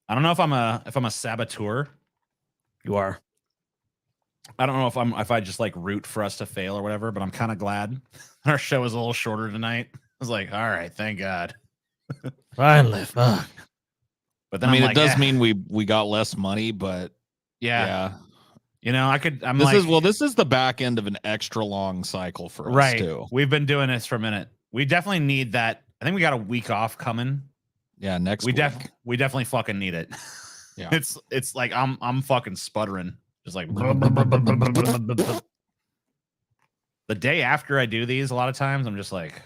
I don't know if I'm a saboteur. You are. I don't know if I just like root for us to fail or whatever, but I'm kind of glad our show is a little shorter tonight. I was like, all right, thank God. Finally, fuck. But then I mean, I'm it like, does mean we got less money, but yeah. You know, I'm this like, this is the back end of an extra long cycle for us too. We've been doing this for a minute. We definitely need that. I think we got a week off coming. Yeah, next week. We definitely fucking need it. Yeah. It's like I'm fucking sputtering. Just like the day after I do these, a lot of times I'm just like,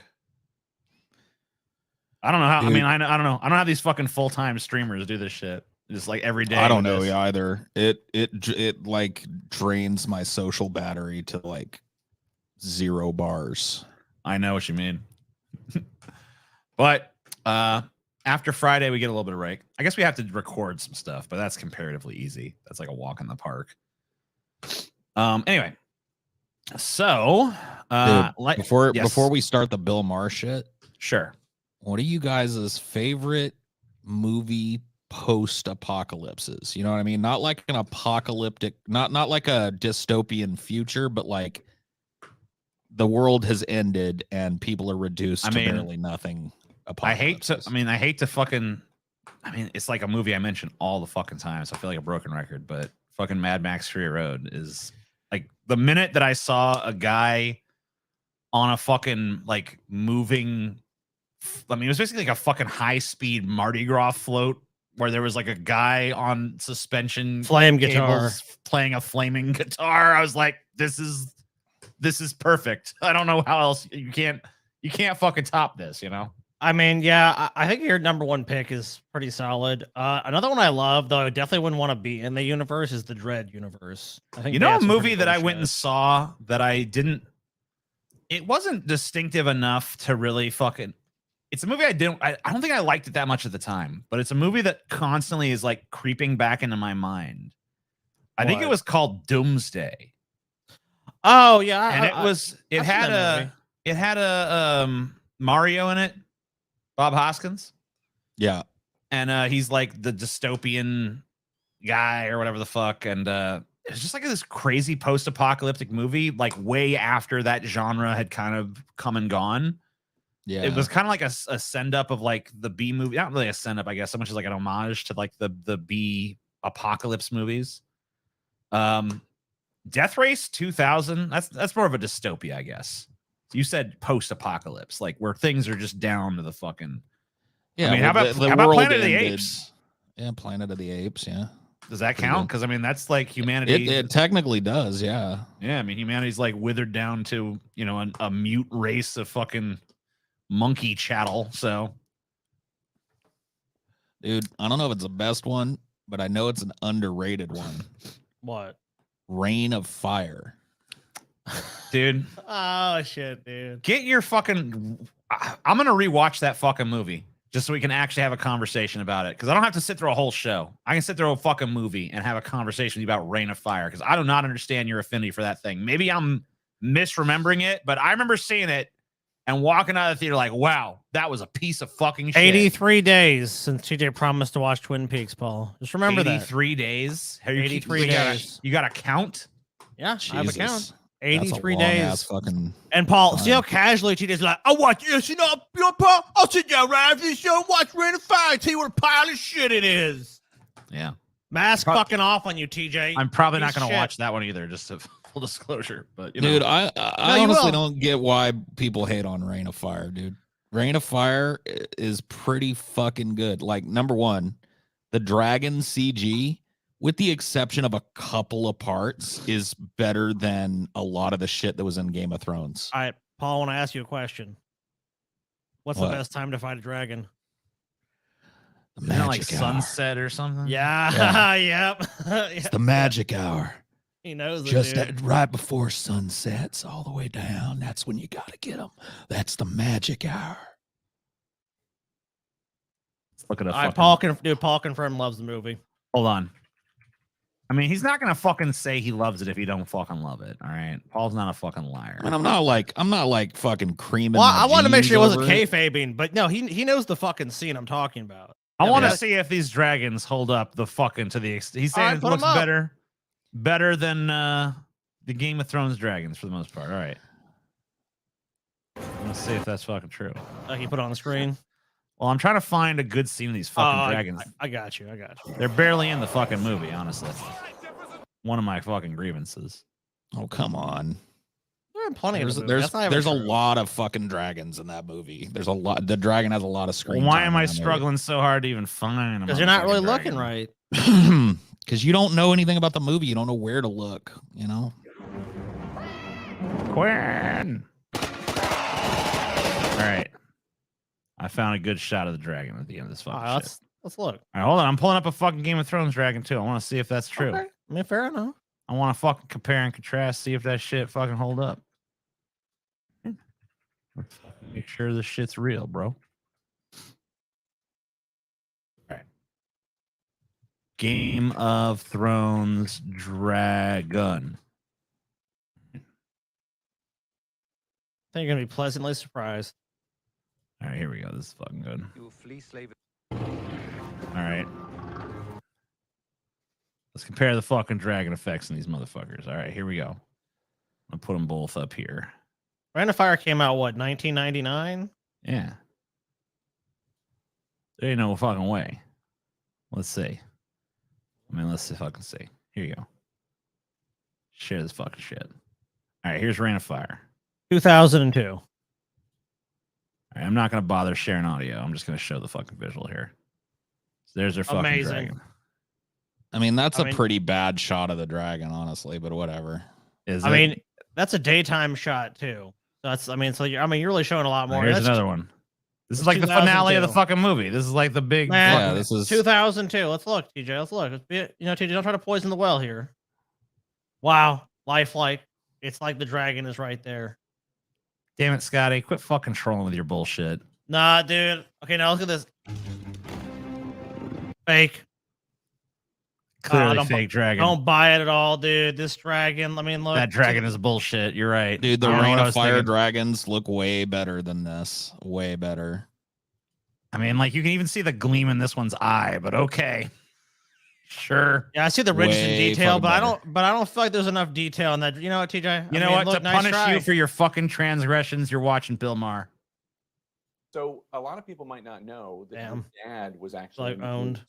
I don't know how. Dude. I mean, I don't know. I don't know how these fucking full-time streamers do this shit. Just like every day. I don't know either. It like drains my social battery to like 0 bars. I know what you mean. But after Friday, we get a little bit of break. I guess we have to record some stuff, but that's comparatively easy. That's like a walk in the park. Anyway, so dude, before we start the Bill Maher shit, sure. What are you guys' favorite movie post-apocalypses? You know what I mean? Not like an apocalyptic, not like a dystopian future, but like the world has ended and people are reduced to barely nothing. I hate to fucking, it's like a movie I mention all the fucking time, so I feel like a broken record, but fucking Mad Max Fury Road is like the minute that I saw a guy on a fucking like moving, it was basically like a fucking high-speed Mardi Gras float where there was like a guy on suspension flame guitar playing a flaming guitar. I was like, this is perfect. I don't know how else you can't fucking top this, you know? I mean, yeah, I think your number one pick is pretty solid. Another one I love, though I definitely wouldn't want to be in the universe, is the Dread universe. I think a movie that I went and saw that it wasn't distinctive enough to really fucking. It's a movie I don't think I liked it that much at the time, but it's a movie that constantly is like creeping back into my mind. I think it was called Doomsday. Oh yeah, and it had a Mario in it. Bob Hoskins. Yeah. And he's like the dystopian guy or whatever the fuck. And it's just like this crazy post-apocalyptic movie, like way after that genre had kind of come and gone. Yeah. It was kind of like a send-up of like the B movie. Not really a send-up, I guess, so much as like an homage to like the B apocalypse movies. Death Race 2000, that's more of a dystopia, I guess. You said post-apocalypse, like where things are just down to the fucking. Yeah. I mean, how about Planet of the Apes? Yeah, Planet of the Apes. Yeah. Does that count? Because I mean, that's like humanity. It technically does. Yeah. Yeah. I mean, humanity's like withered down to a mute race of fucking monkey chattel. So, dude, I don't know if it's the best one, but I know it's an underrated one. What? Reign of Fire. Dude. Oh shit, dude. Get your fucking. I'm gonna rewatch that fucking movie just so we can actually have a conversation about it. Because I don't have to sit through a whole show. I can sit through a fucking movie and have a conversation with you about Reign of Fire. Because I do not understand your affinity for that thing. Maybe I'm misremembering it, but I remember seeing it and walking out of the theater like, wow, that was a piece of fucking shit. 83 days since TJ promised to watch Twin Peaks, Paul. Just remember 83 days. 83 days. You got to count. Yeah, Jesus. I have a count. That's 83 a days. Fucking and Paul, see how casually TJ's like, I watch this, Paul, I'll sit down right after this show and watch Reign of Fire and tell you what a pile of shit it is. Yeah. Mask fucking off on you, TJ. I'm probably not going to watch that one either, just to full disclosure. But dude, I honestly don't get why people hate on Reign of Fire, dude. Reign of Fire is pretty fucking good. Like, number one, the dragon CG, with the exception of a couple of parts, is better than a lot of the shit that was in Game of Thrones. All right, Paul, I want to ask you a question. What's the best time to fight a dragon? Isn't it like sunset or something? Yeah. Yep. It's the magic hour. He knows it, just dude. right before sun sets all the way down. That's when you got to get them. That's the magic hour. Look at that. Paul confirmed loves the movie. Hold on. I mean, he's not gonna fucking say he loves it if he don't fucking love it. All right, Paul's not a fucking liar. And I'm not like fucking creaming. Well, I wanted to make sure it wasn't kayfabing, but no, he knows the fucking scene I'm talking about. I want to Yeah. see if these dragons hold up the fucking to the extent. He's saying right, it put 'em looks up. better than the Game of Thrones dragons for the most part. All right. Let's see if that's fucking true. Can you put it on the screen? Well, I'm trying to find a good scene of these fucking dragons. I got you. They're barely in the fucking movie, honestly. One of my fucking grievances. Oh, come on. There are plenty of There's a lot of fucking dragons in that movie. There's a lot. The dragon has a lot of screen. Well, why am I struggling so hard to even find? Because you're not really looking right. Because you don't know anything about the movie. You don't know where to look. You know. Quinn. All right. I found a good shot of the dragon at the end of this fucking shit. Let's look. All right, hold on. I'm pulling up a fucking Game of Thrones dragon too. I want to see if that's true. Okay. I mean, fair enough. I want to fucking compare and contrast, see if that shit fucking hold up. Make sure this shit's real, bro. All right. Game of Thrones dragon. I think you're gonna be pleasantly surprised. All right, here we go. This is fucking good. All right. Let's compare the fucking dragon effects in these motherfuckers. All right, here we go. I'll put them both up here. Reign of Fire came out, what, 1999? Yeah. There ain't no fucking way. Let's see. Let's see if I can see. Here you go. Share this fucking shit. All right, here's Reign of Fire. 2002. All right, I'm not going to bother sharing audio. I'm just going to show the fucking visual here. So there's their fucking dragon. I mean, that's a pretty bad shot of the dragon, honestly, but whatever. I mean, that's a daytime shot too. So that's, you're really showing a lot more. Here's another one. This is like the finale of the fucking movie. This is like the big. Man, this is 2002. Let's look, TJ. Let's look. TJ, don't try to poison the well here. Wow, lifelike. It's like the dragon is right there. Damn it, Scotty! Quit fucking trolling with your bullshit. Nah, dude. Okay, now look at this. Fake. Clearly fake dragon. Don't buy it at all, dude. This dragon, look. That dragon is bullshit. You're right. Dude, the Reign of Fire dragons look way better than this. Way better. I mean, like, you can even see the gleam in this one's eye, but okay. Sure. Yeah, I see the ridges in detail, but I don't feel like there's enough detail in that. You know what, TJ? You know what? To punish you for your fucking transgressions, you're watching Bill Maher. So a lot of people might not know that his dad was actually owned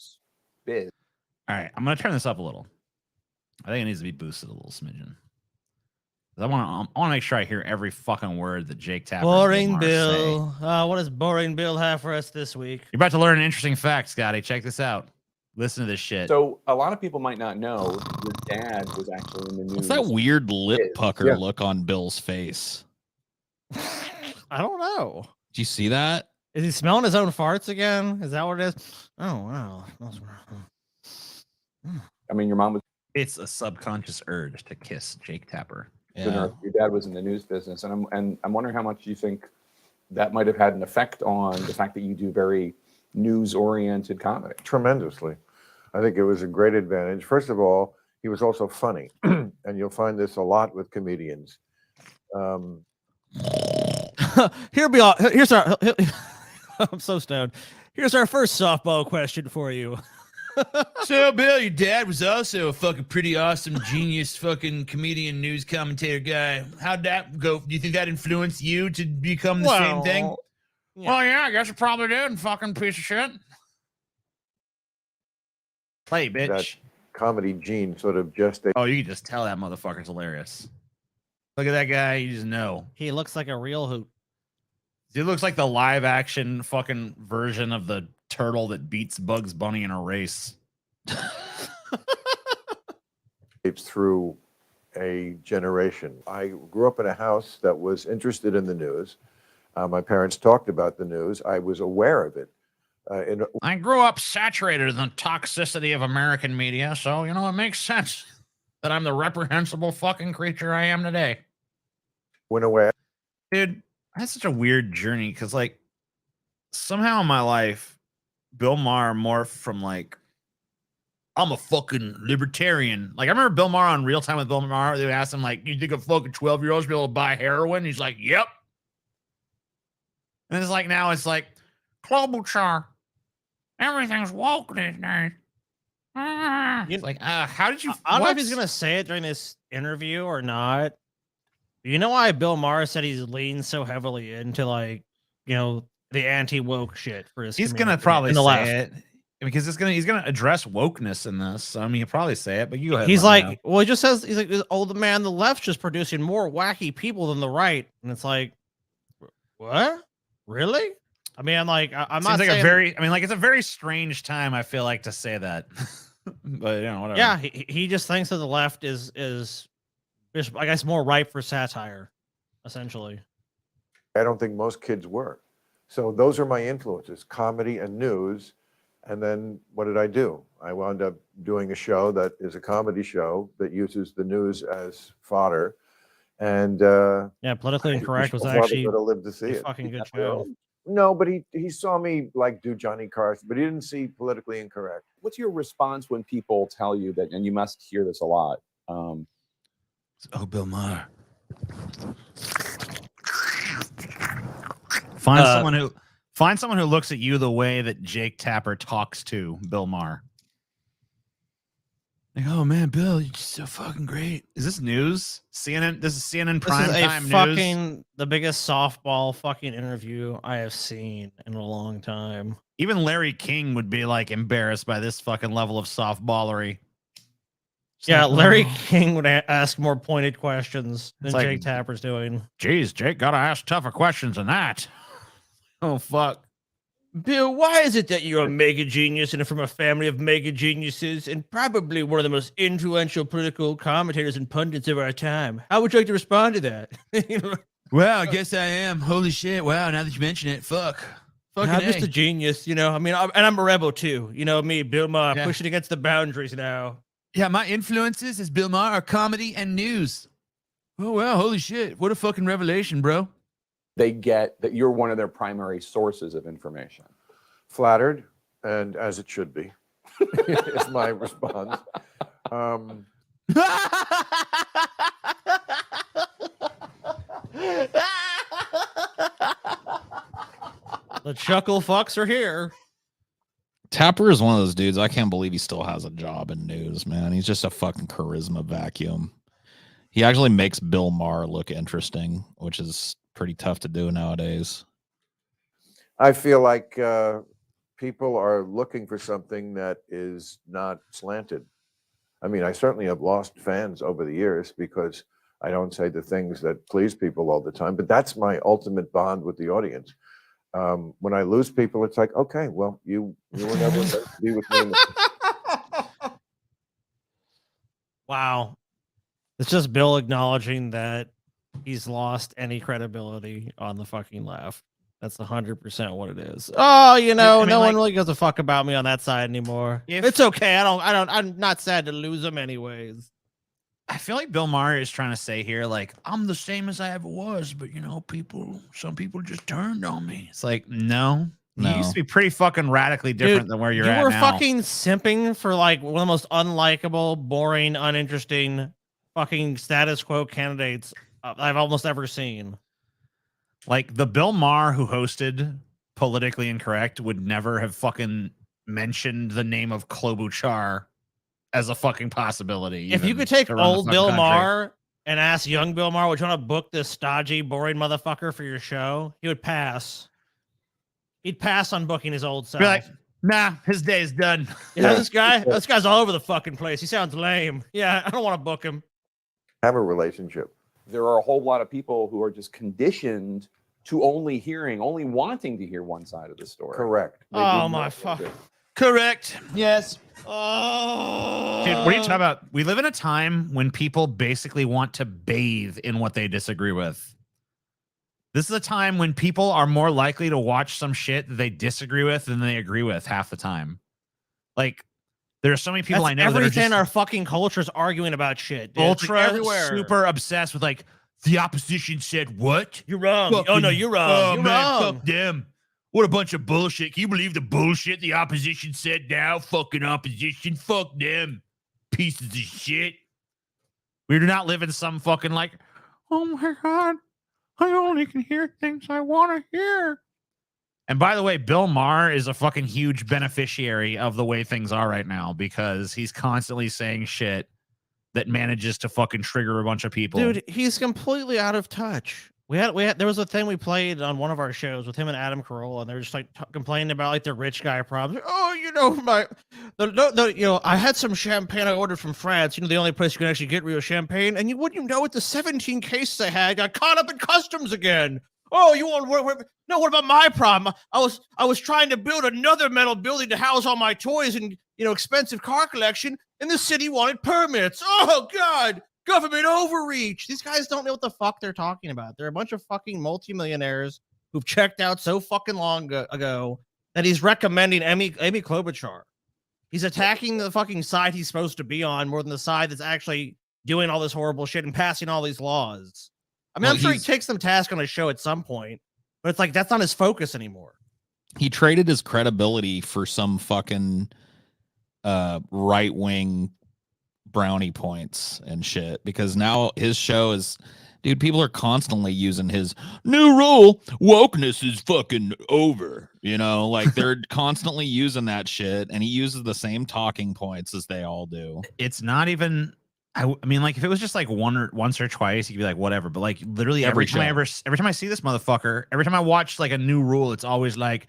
biz. All right, I'm gonna turn this up a little. I think it needs to be boosted a little smidgen. I want to make sure I hear every fucking word that Jake Tapper. Boring Bill. What does Boring Bill have for us this week? You're about to learn an interesting fact, Scotty. Check this out. Listen to this shit. So a lot of people might not know his dad was actually in the news. What's that weird lip pucker look on Bill's face? I don't know. Did you see that? Is he smelling his own farts again? Is that what it is? Oh wow. I mean, your mom was. It's a subconscious urge to kiss Jake Tapper. Yeah. Your dad was in the news business, and I'm wondering how much you think that might have had an effect on the fact that you do very news-oriented comedy. Tremendously. I think it was a great advantage. First of all, he was also funny, and you'll find this a lot with comedians. Here's our. I'm so stoned. Here's our first softball question for you. So, Bill, your dad was also a fucking pretty awesome, genius fucking comedian, news commentator guy. How'd that go? Do you think that influenced you to become the same thing? Yeah. Well, yeah, I guess it probably did, fucking piece of shit. Play, bitch. That comedy gene sort of just... Oh, you can just tell that motherfucker's hilarious. Look at that guy. You just know. He looks like a real hoot. He looks like the live action fucking version of the turtle that beats Bugs Bunny in a race. through a generation. I grew up in a house that was interested in the news. My parents talked about the news. I was aware of it. I grew up saturated in the toxicity of American media, so, you know, it makes sense that I'm the reprehensible fucking creature I am today. Went away. Dude, that's such a weird journey, because, like, somehow in my life, Bill Maher morphed from, like, I'm a fucking libertarian. Like, I remember Bill Maher on Real Time with Bill Maher. They asked him, like, you think a fucking 12-year-old should be able to buy heroin? He's like, yep. And it's like, now it's like, Klobuchar. Everything's woke these days. It's like, how did you? I don't know if what? he's gonna say it during this interview or not. You know why Bill Maher said he's leaned so heavily into like, the anti-woke shit for his He's gonna community probably and the left. say it because he's gonna address wokeness in this. So, I mean, he'll probably say it, but you go ahead. He's let me know. like, well, he just says he's like, oh, the man, the left's just producing more wacky people than the right, and it's like, what? Really? I mean, I'm like, I'm Seems not like saying, a very, I mean, like it's a very strange time. I feel like to say that, but whatever. yeah, he just thinks that the left is I guess more ripe for satire, essentially. I don't think most kids were. So those are my influences, comedy and news. And then what did I do? I wound up doing a show that is a comedy show that uses the news as fodder. And Yeah, politically incorrect was my father actually could have lived to see a it. fucking good show. No, but he saw me like do Johnny Carson, but he didn't see politically incorrect. What's your response when people tell you that, and you must hear this a lot? Oh, Bill Maher. Find someone who looks at you the way that Jake Tapper talks to Bill Maher. Like, oh man, Bill, you're just so fucking great. Is this news? CNN? This is CNN This is prime a time news. fucking the biggest softball fucking interview I have seen in a long time. Even Larry King would be like embarrassed by this fucking level of softballery. Yeah, like, Larry oh. King would ask more pointed questions than It's like- Jake Tapper's doing. Geez, Jake, gotta ask tougher questions than that. Oh fuck. Bill, why is it that you're a mega genius and from a family of mega geniuses and probably one of the most influential political commentators and pundits of our time? How would you like to respond to that? Well, I guess I am. Holy shit. Wow, now that you mention it, fuck. Fucking I'm just A. a genius, I mean, and I'm a rebel too. Me, Bill Maher, Yeah. pushing against the boundaries now. Yeah, my influences as Bill Maher are comedy and news. Oh, wow. Holy shit. What a fucking revelation, bro. They get that you're one of their primary sources of information. Flattered, and as it should be, is my response. The chuckle fucks are here. Tapper is one of those dudes. I can't believe he still has a job in news, man. He's just a fucking charisma vacuum. He actually makes Bill Maher look interesting, which is pretty tough to do nowadays. I feel like people are looking for something that is not slanted. I mean, I certainly have lost fans over the years because I don't say the things that please people all the time, but that's my ultimate bond with the audience. When I lose people, it's like, okay, well, you were never meant to be with me. Wow. It's just Bill acknowledging that he's lost any credibility on the fucking left. That's 100% what it is. Oh, I mean, no like- one really gives a fuck about me on that side anymore. It's okay. I'm not sad to lose them anyways. I feel like Bill Maher is trying to say here, like, I'm the same as I ever was, but some people just turned on me. It's like, no. You used to be pretty fucking radically different Dude, than where you're you at were now. fucking simping for like one of the most unlikable, boring, uninteresting fucking status quo candidates I've almost ever seen. Like the Bill Maher who hosted Politically Incorrect would never have fucking mentioned the name of Klobuchar as a fucking possibility. If you even could take to run the old fucking Bill country. Maher and ask young Bill Maher, would you want to book this stodgy, boring motherfucker for your show? He would pass. He'd pass on booking his old self. Be like, nah, his day is done. Yeah, this guy's all over the fucking place. He sounds lame. Yeah, I don't want to book him. Have a relationship. There are a whole lot of people who are just conditioned to only wanting to hear one side of the story. Correct. They Oh do my not fuck. want to. Correct. Yes. Oh, Dude, what are you talking about? We live in a time when people basically want to bathe in what they disagree with. This is a time when people are more likely to watch some shit that they disagree with than they agree with half the time. Like, there are so many people That's I know that are everything just our fucking culture's arguing about shit. Dude. It's like ultra everywhere. super obsessed with like the opposition said what? You're wrong. Oh Fucking- no, you're wrong. Oh, You're man, wrong. fuck them. What a bunch of bullshit. Can you believe the bullshit the opposition said now? Fucking opposition. Fuck them. Pieces of shit. We do not live in some fucking like, oh my god, I only can hear things I want to hear. And by the way, Bill Maher is a fucking huge beneficiary of the way things are right now because he's constantly saying shit that manages to fucking trigger a bunch of people. Dude, he's completely out of touch. There was a thing we played on one of our shows with him and Adam Carolla, and they were just like complaining about like their rich guy problems. Oh, you know, I had some champagne I ordered from France. You know, the only place you can actually get real champagne. And wouldn't you know it, the 17 cases I had got caught up in customs again. Oh, you want no? What about my problem? I was trying to build another metal building to house all my toys and expensive car collection, and the city wanted permits. Oh God, government overreach. These guys don't know what the fuck they're talking about. They're a bunch of fucking multimillionaires who've checked out so fucking long ago that he's recommending Amy Klobuchar. He's attacking the fucking side he's supposed to be on more than the side that's actually doing all this horrible shit and passing all these laws. I mean, I'm sure he takes them task on his show at some point, but it's like that's not his focus anymore. He traded his credibility for some fucking right-wing brownie points and shit, because now his show is, dude, people are constantly using his new rule, wokeness is fucking over, like they're constantly using that shit, and he uses the same talking points as they all do. It's not even, I mean, like if it was just like once or twice, you could be like, whatever. But like literally every time I see this motherfucker, every time I watch like a new rule, it's always like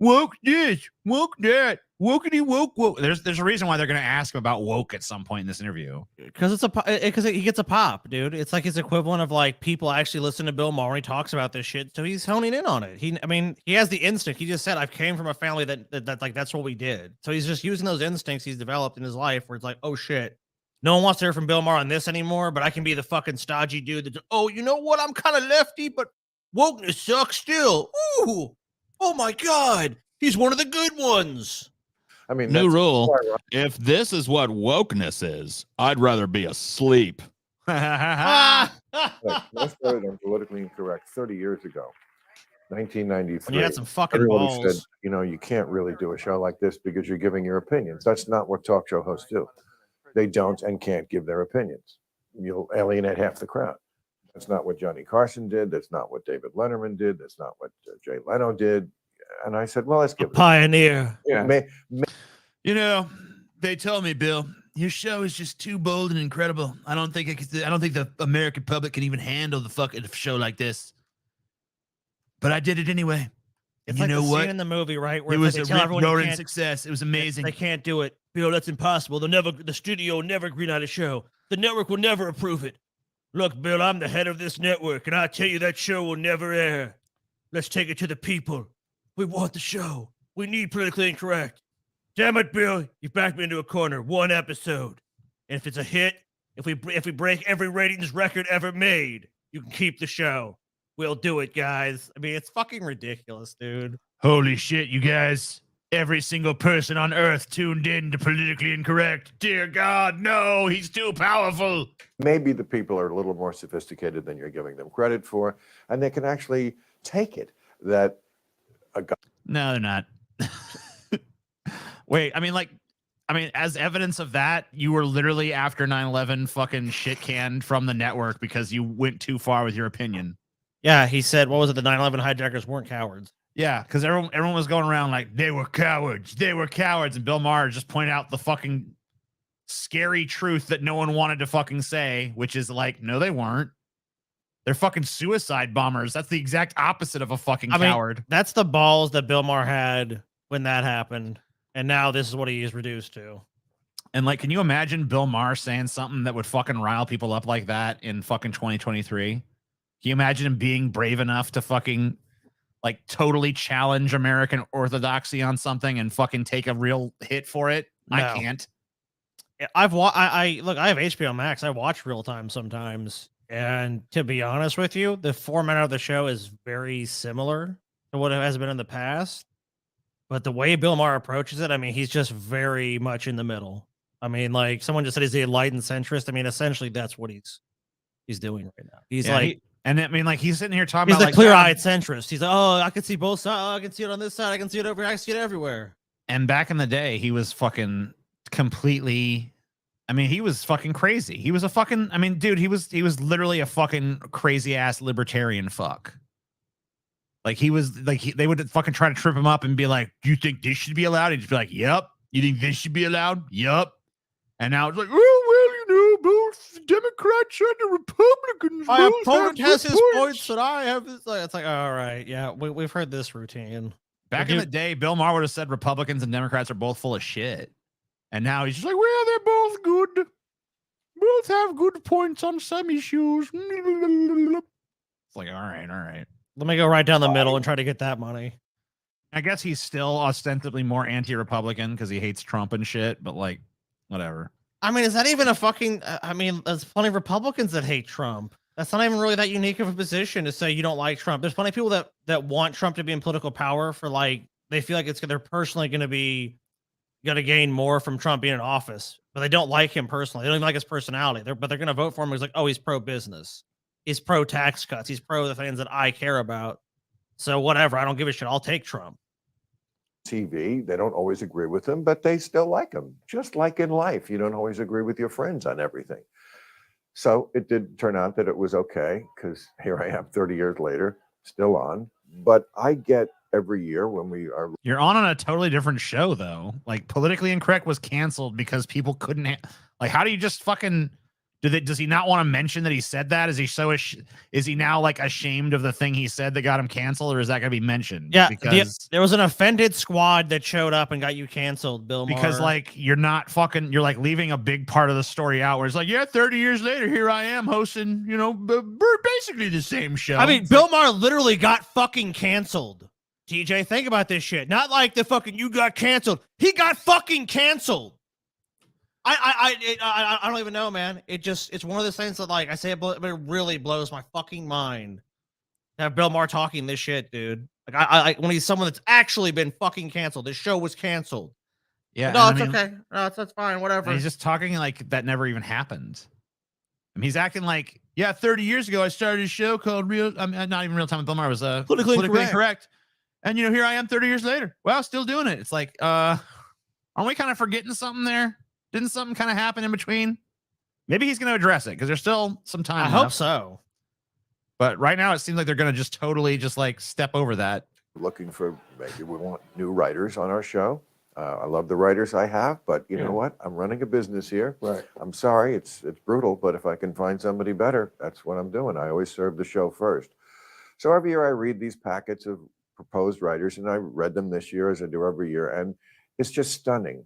woke this, woke that, wokety woke. There's a reason why they're gonna ask him about woke at some point in this interview. Because he gets a pop, dude. It's like his equivalent of like people actually listen to Bill Maher when he talks about this shit, so he's honing in on it. He has the instinct. He just said, "I came from a family that like that's what we did." So he's just using those instincts he's developed in his life, where it's like, "Oh shit, no one wants to hear from Bill Maher on this anymore, but I can be the fucking stodgy dude that, oh, you know what? I'm kind of lefty, but wokeness sucks still. Ooh, oh my God, he's one of the good ones." I mean, new rule. If this is what wokeness is, I'd rather be asleep. Look, I started on Politically Incorrect 30 years ago, 1993. When you had some fucking Everybody balls. said, you can't really do a show like this because you're giving your opinions. That's not what talk show hosts do. They don't and can't give their opinions. You'll alienate half the crowd. That's not what Johnny Carson did. That's not what David Letterman did. That's not what Jay Leno did. And I said, well, let's give it pioneer. They told me, Bill, your show is just too bold and incredible. I don't think the American public can even handle the fucking show like this. But I did it anyway. It's And like you know the what? scene in the movie, right? Where It was they a tell everyone you roaring can't- success. It was amazing. They can't do it. Bill, that's impossible. The studio will never green out a show. The network will never approve it. Look, Bill, I'm the head of this network, and I tell you that show will never air. Let's take it to the people. We want the show. We need Politically Incorrect. Damn it, Bill, you backed me into a corner. One episode. And if it's a hit, if we break every ratings record ever made, you can keep the show. We'll do it, guys. I mean, it's fucking ridiculous, dude. Holy shit, you guys. Every single person on Earth tuned in to Politically Incorrect. Dear God, no, he's too powerful. Maybe the people are a little more sophisticated than you're giving them credit for, and they can actually take it that a guy. No, they're not. Wait, as evidence of that, you were literally after 9/11 fucking shit canned from the network because you went too far with your opinion. Yeah, he said, what was it? The 9/11 hijackers weren't cowards. Yeah, because everyone was going around like they were cowards, and Bill Maher just pointed out the fucking scary truth that no one wanted to fucking say, which is like, no, they weren't. They're fucking suicide bombers. That's the exact opposite of a fucking coward. That's the balls that Bill Maher had when that happened, and now this is what he is reduced to. And like, can you imagine Bill Maher saying something that would fucking rile people up like that in fucking 2023? Can you imagine him being brave enough to fucking like totally challenge American orthodoxy on something and fucking take a real hit for it? No. I can't. I have HBO Max. I watch real time sometimes, and to be honest with you, the format of the show is very similar to what it has been in the past. But the way Bill Maher approaches it, I mean, he's just very much in the middle. I mean, like someone just said, he's the enlightened centrist. I mean, essentially, that's what he's doing right now. He's he's sitting here talking he's about the like clear-eyed centrist. He's like, oh, I can see both sides. Oh, I can see it on this side. I can see it over here. I can see it everywhere. And back in the day, he was fucking completely. I mean, he was fucking crazy. He was a fucking. I mean, dude, he was literally a fucking crazy ass libertarian fuck. Like he was like they would fucking try to trip him up and be like, "Do you think this should be allowed?" He'd just be like, "Yep." You think this should be allowed? Yep. And now it's like, oh well, both the Democrats and the Republicans. My both opponent have has good his points. points, and I have his. It's like, all right, yeah, we've heard this routine. Back in the day, Bill Maher would have said Republicans and Democrats are both full of shit, and now he's just like, well, they're both good. Both have good points on some issues. It's like, all right. Let me go right down the middle and try to get that money. I guess he's still ostensibly more anti-Republican because he hates Trump and shit, but like, whatever. I mean, is that even a fucking? I mean, there's plenty of Republicans that hate Trump. That's not even really that unique of a position to say you don't like Trump. There's plenty of people that want Trump to be in political power for like they feel like they're personally going to gain more from Trump being in office, but they don't like him personally. They don't even like his personality. But they're going to vote for him. He's like, oh, he's pro business. He's pro tax cuts. He's pro the things that I care about. So whatever, I don't give a shit. I'll take Trump. TV, they don't always agree with him, but they still like him. Just like in life, you don't always agree with your friends on everything. So it did turn out that it was okay, because here I am 30 years later, still on. But I get every year when we are. You're on a totally different show, though. Like, Politically Incorrect was canceled because people couldn't. Like, how do you just fucking. Does he not want to mention that he said that? Is he is he now like ashamed of the thing he said that got him canceled, or is that going to be mentioned? Yeah, because there was an offended squad that showed up and got you canceled, Bill Maher. Because like you're like leaving a big part of the story out, where it's like, yeah, 30 years later, here I am hosting, basically the same show. I mean, Bill Maher literally got fucking canceled. TJ, think about this shit. Not like the fucking you got canceled. He got fucking canceled. I don't even know, man. It's one of those things that, like I say, but it really blows my fucking mind to have Bill Maher talking this shit, dude. Like I when he's someone that's actually been fucking canceled. This show was canceled. Yeah, no, it's okay. No, that's fine. Whatever. He's just talking like that never even happened. I mean, he's acting like, yeah, 30 years ago I started a show called not even Real Time with Bill Maher. It was Politically Incorrect. And here I am 30 years later. Well, still doing it. It's like, aren't we kind of forgetting something there? Didn't something kind of happen in between? Maybe he's going to address it because there's still some time. I hope so. But right now it seems like they're going to just totally just like step over that. Looking for, maybe we want new writers on our show. I love the writers I have, but you know what? I'm running a business here. Right. I'm sorry, it's brutal, but if I can find somebody better, that's what I'm doing. I always serve the show first. So every year I read these packets of proposed writers, and I read them this year as I do every year, and it's just stunning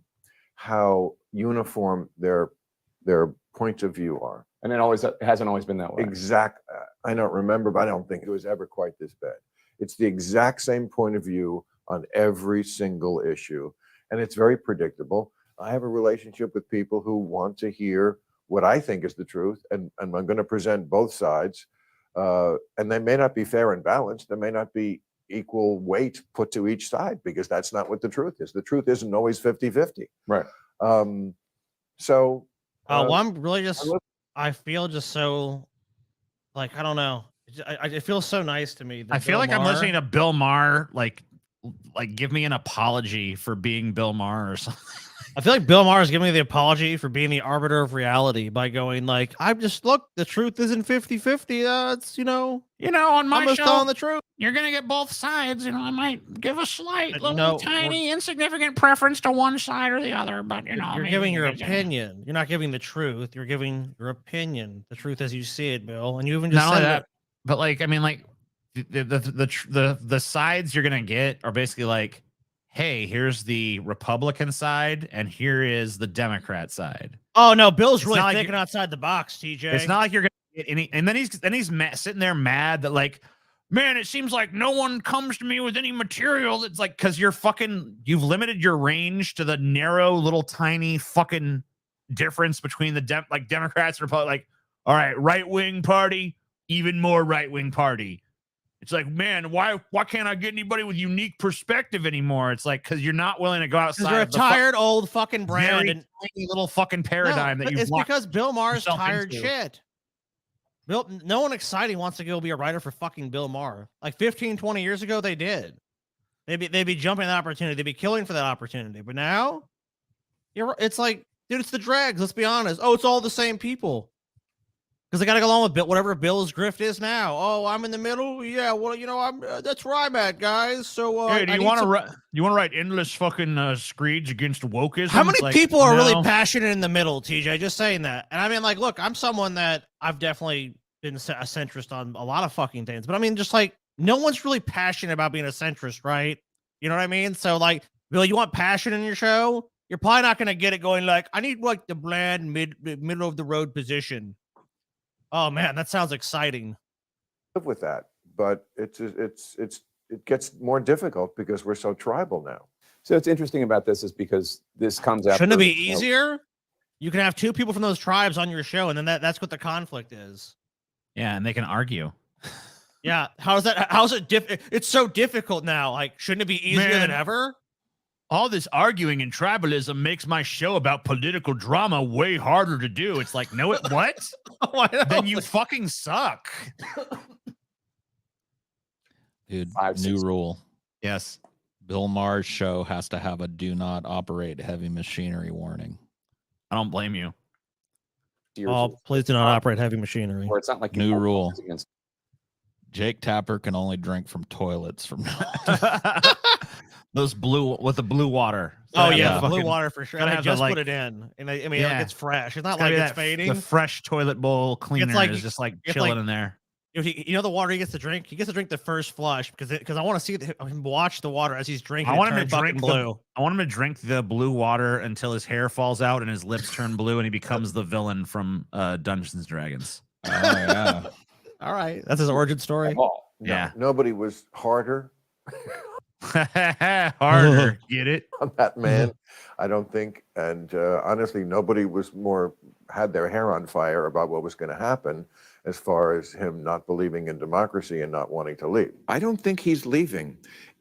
how uniform their points of view are. And it hasn't always been that way. I don't remember, but I don't think it was ever quite this bad. It's the exact same point of view on every single issue, and it's very predictable. I have a relationship with people who want to hear what I think is the truth, and I'm going to present both sides, and they may not be fair and balanced. There may not be equal weight put to each side, because that's not what the truth is. The truth isn't always 50-50. Right. So well, I'm really I feel just so like, I don't know. It feels so nice to me. I feel like I'm listening to Bill Maher, like give me an apology for being Bill Maher or something. I feel like Bill Maher is giving me the apology for being the arbiter of reality by going like, the truth isn't 50-50. It's, on my I'm just show, telling the truth. You're going to get both sides. I might give a slight, No, tiny, insignificant preference to one side or the other, but you're giving your opinion. You're not giving the truth. You're giving your opinion. The truth as you see it, Bill. And you even just not said only that, but like, I mean, like the sides you're going to get are basically like, hey, here's the Republican side, and here is the Democrat side. Oh no, Bill's really thinking outside the box, TJ. It's not like you're gonna get any. And then he's sitting there mad that like, man, it seems like no one comes to me with any material. It's like, because you've limited your range to the narrow little tiny fucking difference between the Democrats and Republicans. Like, all right, right wing party, even more right wing party. It's like, man, why can't I get anybody with unique perspective anymore? It's like, because you're not willing to go outside. You're a tired old fucking brand and tiny little fucking paradigm that you've. It's because Bill Maher's tired shit. No one exciting wants to go be a writer for fucking Bill Maher. Like 15, 20 years ago, they did. They'd be jumping that opportunity. They'd be killing for that opportunity. But now, it's like, dude, it's the dregs. Let's be honest. Oh, it's all the same people. Because they got to go along with whatever Bill's grift is now. Oh, I'm in the middle. Yeah, well, I'm that's where I'm at, guys. So, Hey, do you want to write endless fucking screeds against wokeism? How many Like, people are really no. passionate in the middle, TJ? Just saying that. And I mean, like, look, I'm someone that I've definitely been a centrist on a lot of fucking things, but I mean, just like, no one's really passionate about being a centrist, right? You know what I mean? So, like, Bill, you want passion in your show? You're probably not going to get it going like, I need like the bland middle of the road position. Oh man, that sounds exciting. Live with that, but it gets more difficult because we're so tribal now. So it's interesting about this is because this comes after. Shouldn't it be easier? You can have two people from those tribes on your show, and then that's what the conflict is. Yeah, and they can argue. Yeah, how's it it's so difficult now. Like, shouldn't it be easier than ever? All this arguing and tribalism makes my show about political drama way harder to do. It's like, no, what? Then you fucking suck. Dude, 5, new 6. rule. Yes. Bill Maher's show has to have a do not operate heavy machinery warning. I don't blame you. Oh, please do not operate heavy machinery. Or it's not like New rule. Against. Jake Tapper can only drink from toilets from now. Those with the blue water. Oh yeah, blue water for sure. gotta I have just the, put it in, and I mean, yeah. it's fresh. It's not It's gotta like be it's fading. The fresh toilet bowl cleaner is just like chilling in there. If the water he gets to drink, the first flush because I want to see him watch the water as he's drinking. I want him to drink blue. I want him to drink the blue water until his hair falls out and his lips turn blue and he becomes the villain from Dungeons and Dragons. Oh yeah. All right, that's his origin story. Yeah. Nobody was harder Harder, get it? on that man, I don't think. And honestly, nobody was had their hair on fire about what was going to happen as far as him not believing in democracy and not wanting to leave. I don't think he's leaving.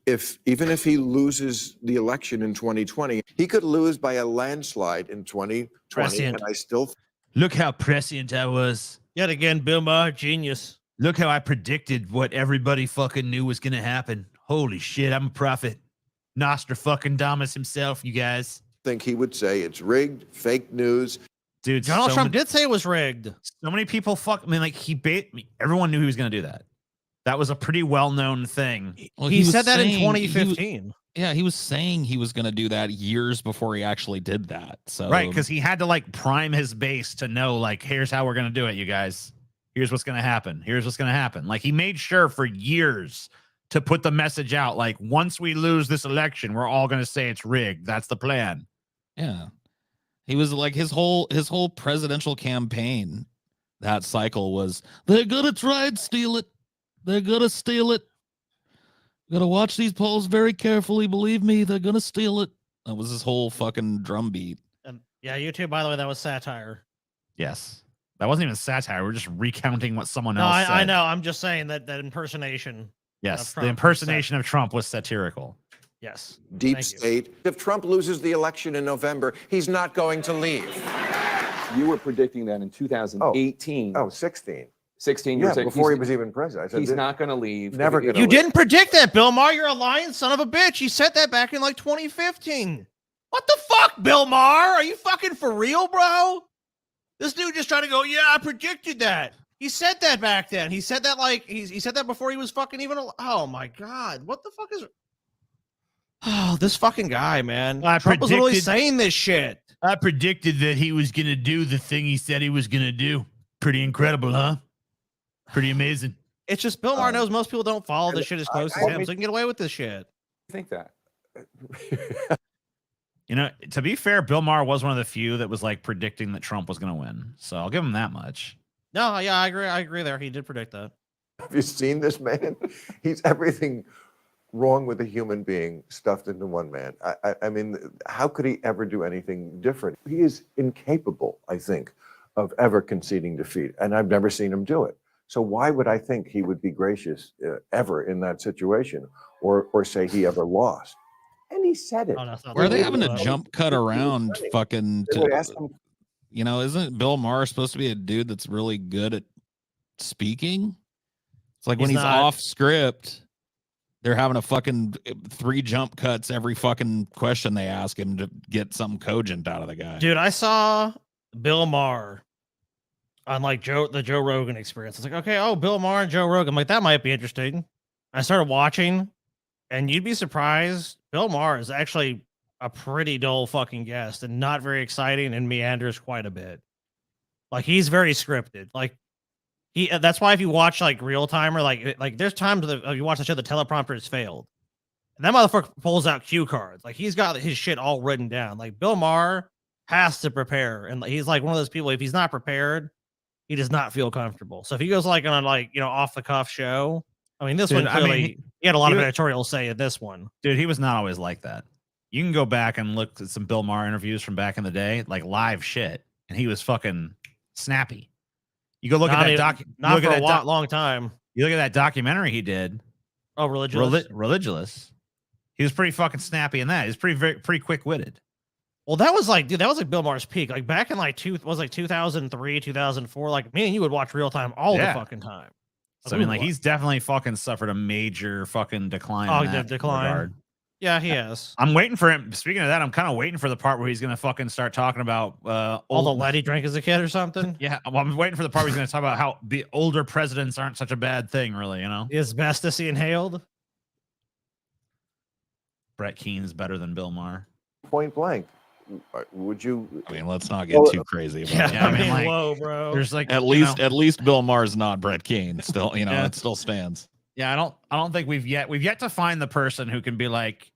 Even if he loses the election in 2020, he could lose by a landslide in 2020. Prescient. And I still Look how prescient I was. Yet again, Bill Maher, genius. Look how I predicted what everybody fucking knew was going to happen. Holy shit, I'm a prophet. Nostradamus himself, you guys. think he would say it's rigged, fake news. Dude, Donald Trump did say it was rigged. So many people everyone knew he was going to do that. That was a pretty well-known thing. Well, he was said that in saying- 2015. He was saying he was going to do that years before he actually did that. So Right, because he had to like prime his base to know, like, here's how we're going to do it, you guys. Here's what's going to happen. Here's what's going to happen. Like, he made sure for years to put the message out, like, once we lose this election, we're all going to say it's rigged. That's the plan. Yeah. He was like his whole presidential campaign, that cycle was, they're gonna try and steal it. They're gonna steal it. Gotta watch these polls very carefully. Believe me, they're gonna steal it. That was his whole fucking drumbeat. And yeah, you too, by the way, that was satire. Yes. That wasn't even satire. We're just recounting what someone No, else said. I know. I'm just saying that impersonation. Yes, Trump the impersonation of Trump was satirical. Yes. Deep Thank you. state. If Trump loses the election in November, he's not going to leave. You were predicting that in 2018. Oh, 16. 16 Yeah, years before he was even president. I said, he's not going to leave. Never gonna You leave. didn't predict that, Bill Maher. You're a lying son of a bitch. You said that back in like 2015. What the fuck, Bill Maher? Are you fucking for real, bro? This dude just trying to go, yeah, I predicted that. He said that back then. He said that like he said that before he was fucking even. Oh my god, what the fuck is? Oh, this fucking guy, man. Trump was literally saying this shit. I predicted that he was going to do the thing he said he was going to do. Pretty incredible, huh? Pretty amazing. It's just Bill Maher knows most people don't follow this shit as close as him, so he can get away with this shit. I think that. You know, to be fair, Bill Maher was one of the few that was like predicting that Trump was going to win. So I'll give him that much. No, yeah, I agree. I agree there. He did predict that. Have you seen this man? He's everything wrong with a human being stuffed into one man. I mean, how could he ever do anything different? He is incapable, I think, of ever conceding defeat, and I've never seen him do it. So why would I think he would be gracious ever in that situation, or say he ever lost? And he said it. Oh, no, it's not Where are they like having that. to jump cut around fucking They would ask him, you know, isn't Bill Maher supposed to be a dude that's really good at speaking? It's like when He's he's not. off script, they're having a fucking 3 jump cuts every fucking question they ask him to get something cogent out of the guy. Dude, I saw Bill Maher on like the Joe Rogan experience. It's like, okay, oh, Bill Maher and Joe Rogan. I'm like, that might be interesting. I started watching, and you'd be surprised. Bill Maher is actually a pretty dull fucking guest and not very exciting and meanders quite a bit. Like he's very scripted. Like that's why if you watch like real time or like there's times that you watch the show, the teleprompter has failed. And that motherfucker pulls out cue cards. Like he's got his shit all written down. Like Bill Maher has to prepare. And he's like one of those people, if he's not prepared, he does not feel comfortable. So if he goes like on a like, off the cuff show, I mean, this Dude, one clearly he had a lot of was- editorial say in this one. Dude, he was not always like that. You can go back and look at some Bill Maher interviews from back in the day, like live shit, and he was fucking snappy. You go look at that not for a long time. You look at that documentary he did. Oh, Religious. Religious. He was pretty fucking snappy in that. He's pretty quick witted. Well, that was like Bill Maher's peak. Like back in like 2003, 2004. Like me and you would watch real time all the fucking time. So I mean, like he's definitely fucking suffered a major fucking decline. Oh, in that decline. regard. Yeah, he has. I'm waiting for him. Speaking of that, I'm kind of waiting for the part where he's gonna fucking start talking about all the lead he drank as a kid or something. Yeah, well, I'm waiting for the part where he's gonna talk about how the older presidents aren't such a bad thing, really. The asbestos he inhaled. Brett Keane is better than Bill Maher. Point blank. Would you? I mean, let's not get too crazy about it. Yeah, I mean, like, whoa, bro. There's like At least Bill Maher's not Brett Keane. Still, Yeah. it still stands. Yeah, I don't think we've yet to find the person who can be like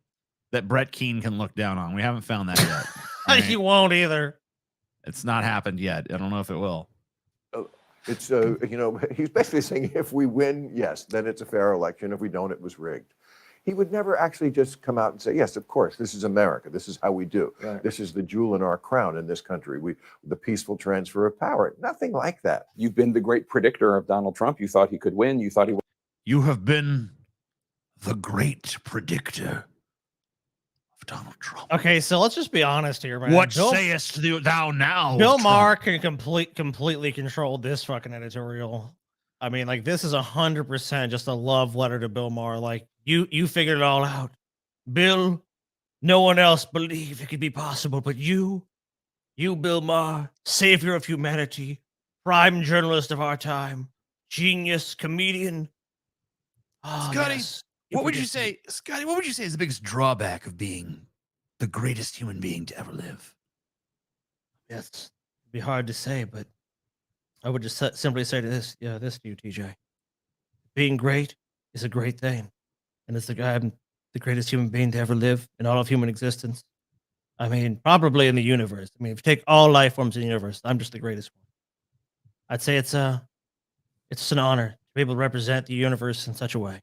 that Brett Keane can look down on. We haven't found that yet. Right? He won't either. It's not happened yet. I don't know if it will. It's he's basically saying if we win, yes, then it's a fair election. If we don't, it was rigged. He would never actually just come out and say, yes, of course, this is America. This is how we do. Right. This is the jewel in our crown in this country. The peaceful transfer of power. Nothing like that. You've been the great predictor of Donald Trump. You thought he could win. You thought he would. You have been the great predictor of Donald Trump. Okay, so let's just be honest here, man. What sayest thou now? Bill Trump? Maher can completely control this fucking editorial. I mean, like this is 100% just a love letter to Bill Maher. Like you figured it all out, Bill. No one else believed it could be possible, but you, Bill Maher, savior of humanity, prime journalist of our time, genius, comedian. Oh, Scotty, yes. what would you say, Scotty? What would you say is the biggest drawback of being the greatest human being to ever live? Yes, it'd be hard to say, but I would just simply say this to you, TJ. Being great is a great thing. And it's I'm the greatest human being to ever live in all of human existence. I mean, probably in the universe. I mean, if you take all life forms in the universe, I'm just the greatest one. I'd say it's an honor to be able to represent the universe in such a way.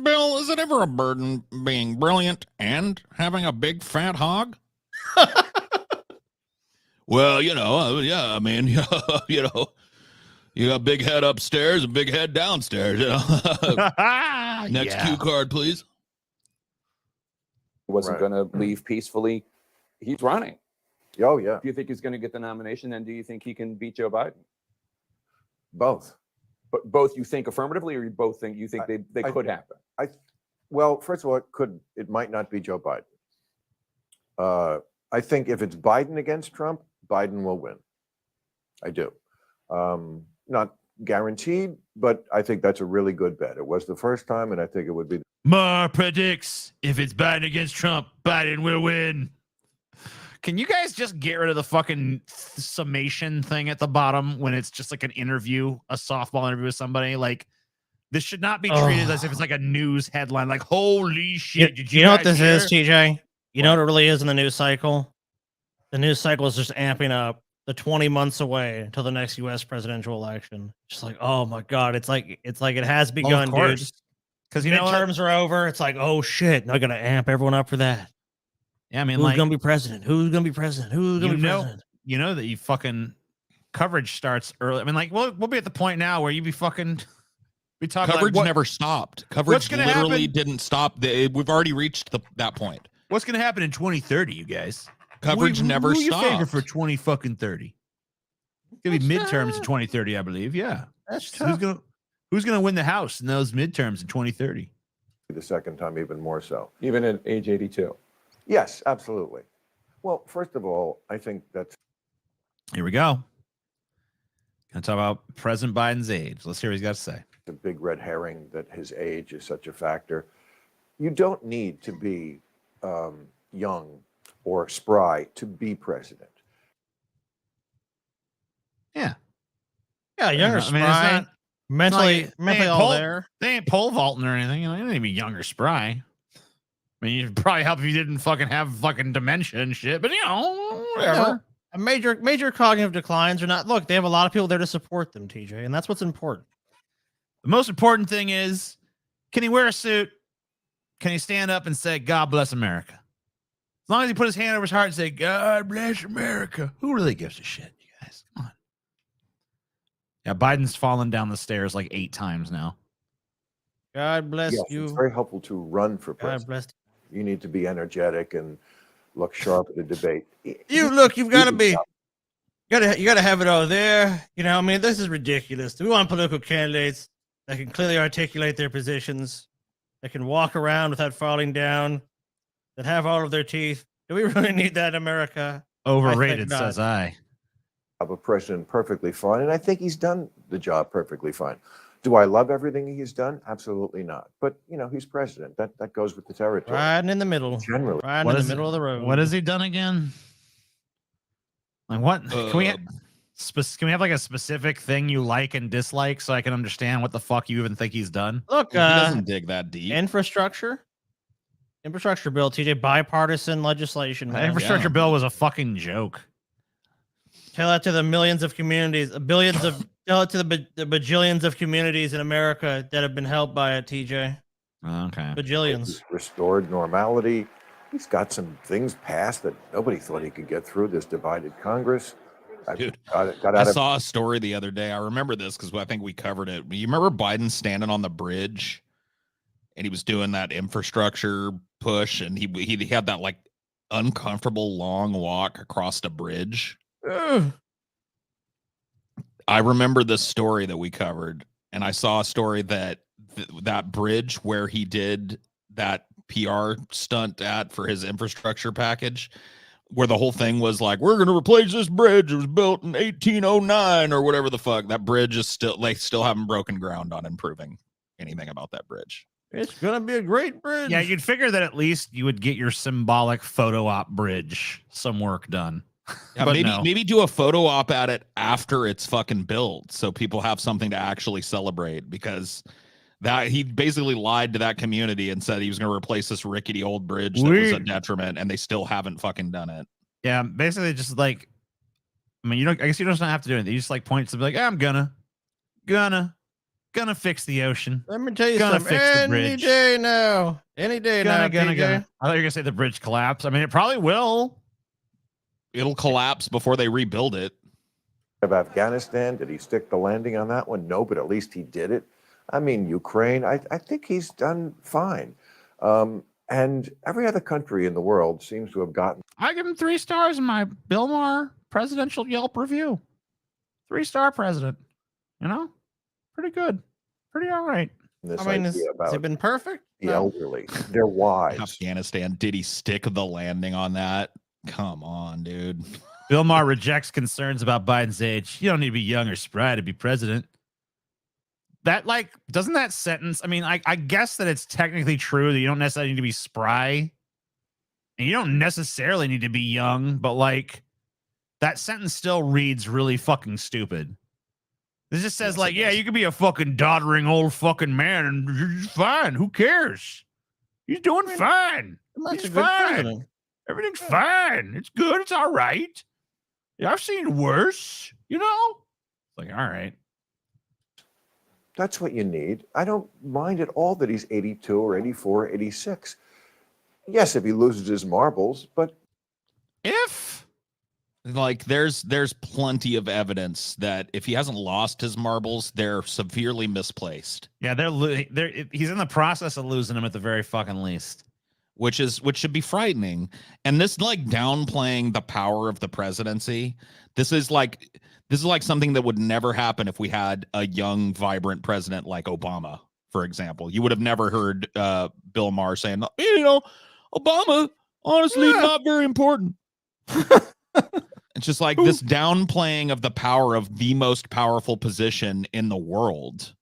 Bill, is it ever a burden being brilliant and having a big fat hog? Well, yeah, I mean, you got a big head upstairs and big head downstairs. Next cue card, please. Wasn't Right. going to leave peacefully. He's running. Oh, yeah, Do you think he's going to get the nomination? And do you think he can beat Joe Biden? both. But both you think affirmatively, or you both think they I- could happen? Well, first of all, it might not be Joe Biden. I think if it's Biden against Trump, Biden will win. I do. Not guaranteed, but I think that's a really good bet. It was the first time, and I think it would be. Maher predicts if it's Biden against Trump, Biden will win. Can you guys just get rid of the fucking summation thing at the bottom when it's just like an interview, a softball interview with somebody? Like, this should not be treated as if it's like a news headline. Like, holy shit! Did You know what guys this hear? is, TJ? You know what it really is in the news cycle? The news cycle is just amping up. The 20 months away until the next U.S. presidential election. Just like, oh my god, it's like it has begun, dude. Because you know what? Midterms are over. It's like, oh shit, now I gotta amp everyone up for that. Yeah, I mean, Who's like, gonna be president? Who's gonna be president? Who's gonna be president? you know that you fucking coverage starts early. I mean, like, we'll be at the point now where you be fucking be talking Coverage like, never stopped. Coverage gonna literally happen? didn't stop. We've already reached that point. What's gonna happen in 2030, you guys? Coverage never who you favor stopped. for 2030? It's gonna be midterms in 2030, I believe. Yeah, That's who's gonna win the House in those midterms in 2030? The second time, even more so. Even at age 82. Yes, absolutely. Well, first of all, I think that's Here we go. Gonna talk about President Biden's age. Let's hear what he's got to say. The big red herring that his age is such a factor. You don't need to be young or spry to be president. Yeah. Yeah, younger, I mean, it's spry, not mentally, like, mentally all there. They ain't pole vaulting or anything. You know, they don't need to be young or spry. I mean, you'd probably help if you didn't fucking have fucking dementia and shit, but whatever. A major cognitive declines are not. Look, they have a lot of people there to support them, TJ, and that's what's important. The most important thing is, can he wear a suit? Can he stand up and say, God bless America? As long as he put his hand over his heart and say, God bless America. Who really gives a shit, you guys? Come on. Yeah, Biden's fallen down the stairs like 8 times now. God bless Yes, you. it's very helpful to run for president. God bless You need to be energetic and look sharp at a debate. you. Look, you've got to be. You gotta have it all there. You know, I mean, this is ridiculous. We want political candidates that can clearly articulate their positions, that can walk around without falling down, that have all of their teeth. Do we really need that in America? Overrated, not. says I. Of a president perfectly fine, and I think he's done the job perfectly fine. Do I love everything he's done? Absolutely not. But he's president. That goes with the territory. Riding in the middle. Generally, Riding in the middle of the road. What has he done again? Like what? Can we have like a specific thing you like and dislike so I can understand what the fuck you even think he's done? Look, He doesn't dig that deep. infrastructure bill, TJ, bipartisan legislation. The Man. infrastructure bill was a fucking joke. Tell that to the millions of communities, tell it to the bajillions of communities in America that have been helped by it, TJ. Okay. Bajillions. he's restored normality. He's got some things passed that nobody thought he could get through this divided Congress. Dude, got I out of saw a story the other day. I remember this because I think we covered it. You remember Biden standing on the bridge and he was doing that infrastructure push and he had that like uncomfortable long walk across the bridge. Ugh. I remember this story that we covered, and I saw a story that that bridge where he did that PR stunt at for his infrastructure package, where the whole thing was like, we're going to replace this bridge. It was built in 1809 or whatever the fuck. That bridge is still, they still haven't broken ground on improving anything about that bridge. It's gonna be a great bridge. Yeah, you'd figure that at least you would get your symbolic photo op bridge some work done. Yeah, But maybe do a photo op at it after it's fucking built so people have something to actually celebrate, because that he basically lied to that community and said he was going to replace this rickety old bridge that was a detriment, and they still haven't fucking done it. Yeah, basically just like, I mean, I guess you don't have to do anything. You just like point to be like, I'm gonna fix the ocean. Let me tell you Gonna something. fix the Any bridge. day now. Any day now. Gonna. TJ. I thought you were gonna say the bridge collapsed. I mean, it probably will. It'll collapse before they rebuild it. of Afghanistan. Did he stick the landing on that one? No, but at least he did it. I mean, Ukraine, I think he's done fine. And every other country in the world seems to have gotten. I give him 3 stars in my Bill Maher presidential Yelp review. 3-star president. You know, pretty good, pretty all right. This I mean, idea has about it been perfect? the No. elderly. They're wise. Afghanistan, did he stick the landing on that? Come on, dude. Bill Maher rejects concerns about Biden's age. You don't need to be young or spry to be president. That, like, doesn't that sentence, I mean, I guess that it's technically true that you don't necessarily need to be spry and you don't necessarily need to be young, but like that sentence still reads really fucking stupid. This just says, Yes, like, it yeah, does. you could be a fucking doddering old fucking man and you're just fine. Who cares? He's doing fine. That's He's a good fine. president. Everything's fine. It's good. It's all right. Yeah, I've seen worse, you know? Like, all right. That's what you need. I don't mind at all that he's 82 or 84 or 86. Yes, if he loses his marbles, but If Like, there's plenty of evidence that if he hasn't lost his marbles, they're severely misplaced, yeah, he's in the process of losing them at the very fucking least. which should be frightening. And this, like, downplaying the power of the presidency, this is like something that would never happen if we had a young, vibrant president like Obama, for example. You would have never heard Bill Maher saying, you know, Obama, honestly, not very important. It's just like this downplaying of the power of the most powerful position in the world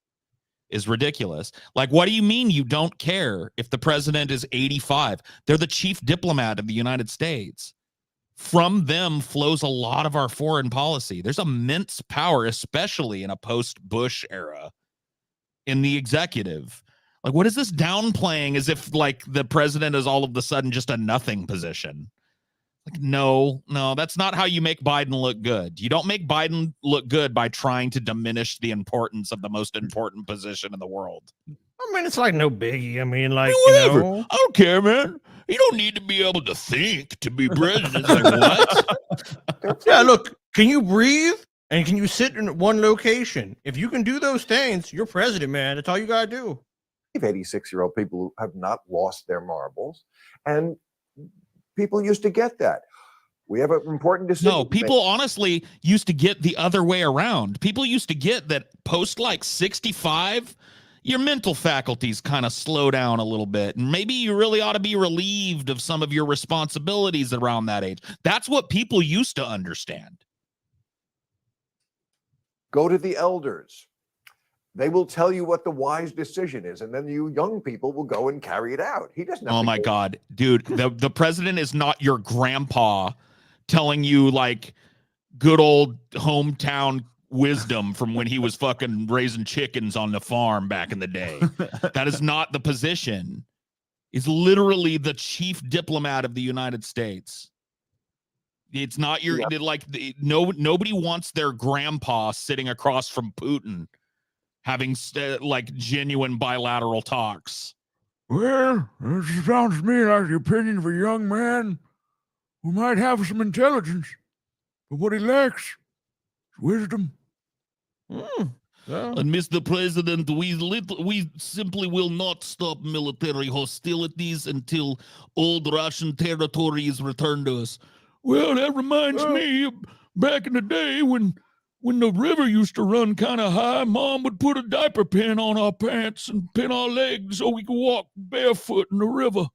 is ridiculous. Like, what do you mean you don't care if the president is 85? They're the chief diplomat of the United States. From them flows a lot of our foreign policy. There's immense power, especially in a post-Bush era, in the executive. Like, what is this downplaying as if, like, the president is all of a sudden just a nothing position? Like, no, that's not how you make Biden look good. You don't make Biden look good by trying to diminish the importance of the most important position in the world. I mean, it's like no biggie. I mean, like, Whatever. you know. I don't care, man. You don't need to be able to think to be president. Like, what? Yeah, look, can you breathe? And can you sit in one location? If you can do those things, you're president, man. That's all you got to do. 86-year-old people who have not lost their marbles. And people used to get that. We have an important decision. No, people honestly used to get the other way around. People used to get that post like 65, your mental faculties kind of slow down a little bit. And maybe you really ought to be relieved of some of your responsibilities around that age. That's what people used to understand. Go to the elders. They will tell you what the wise decision is, and then you young people will go and carry it out. He doesn't have Oh to my go. God, dude, the president is not your grandpa telling you like good old hometown wisdom from when he was fucking raising chickens on the farm back in the day. That is not the position. He's literally the chief diplomat of the United States. It's not your nobody wants their grandpa sitting across from Putin having like genuine bilateral talks. Well, it sounds to me like the opinion of a young man who might have some intelligence, but what he lacks is wisdom. Yeah. And Mr. President, we simply will not stop military hostilities until old Russian territory is returned to us. Well, that reminds me, back in the day when the river used to run kind of high, Mom would put a diaper pin on our pants and pin our legs so we could walk barefoot in the river.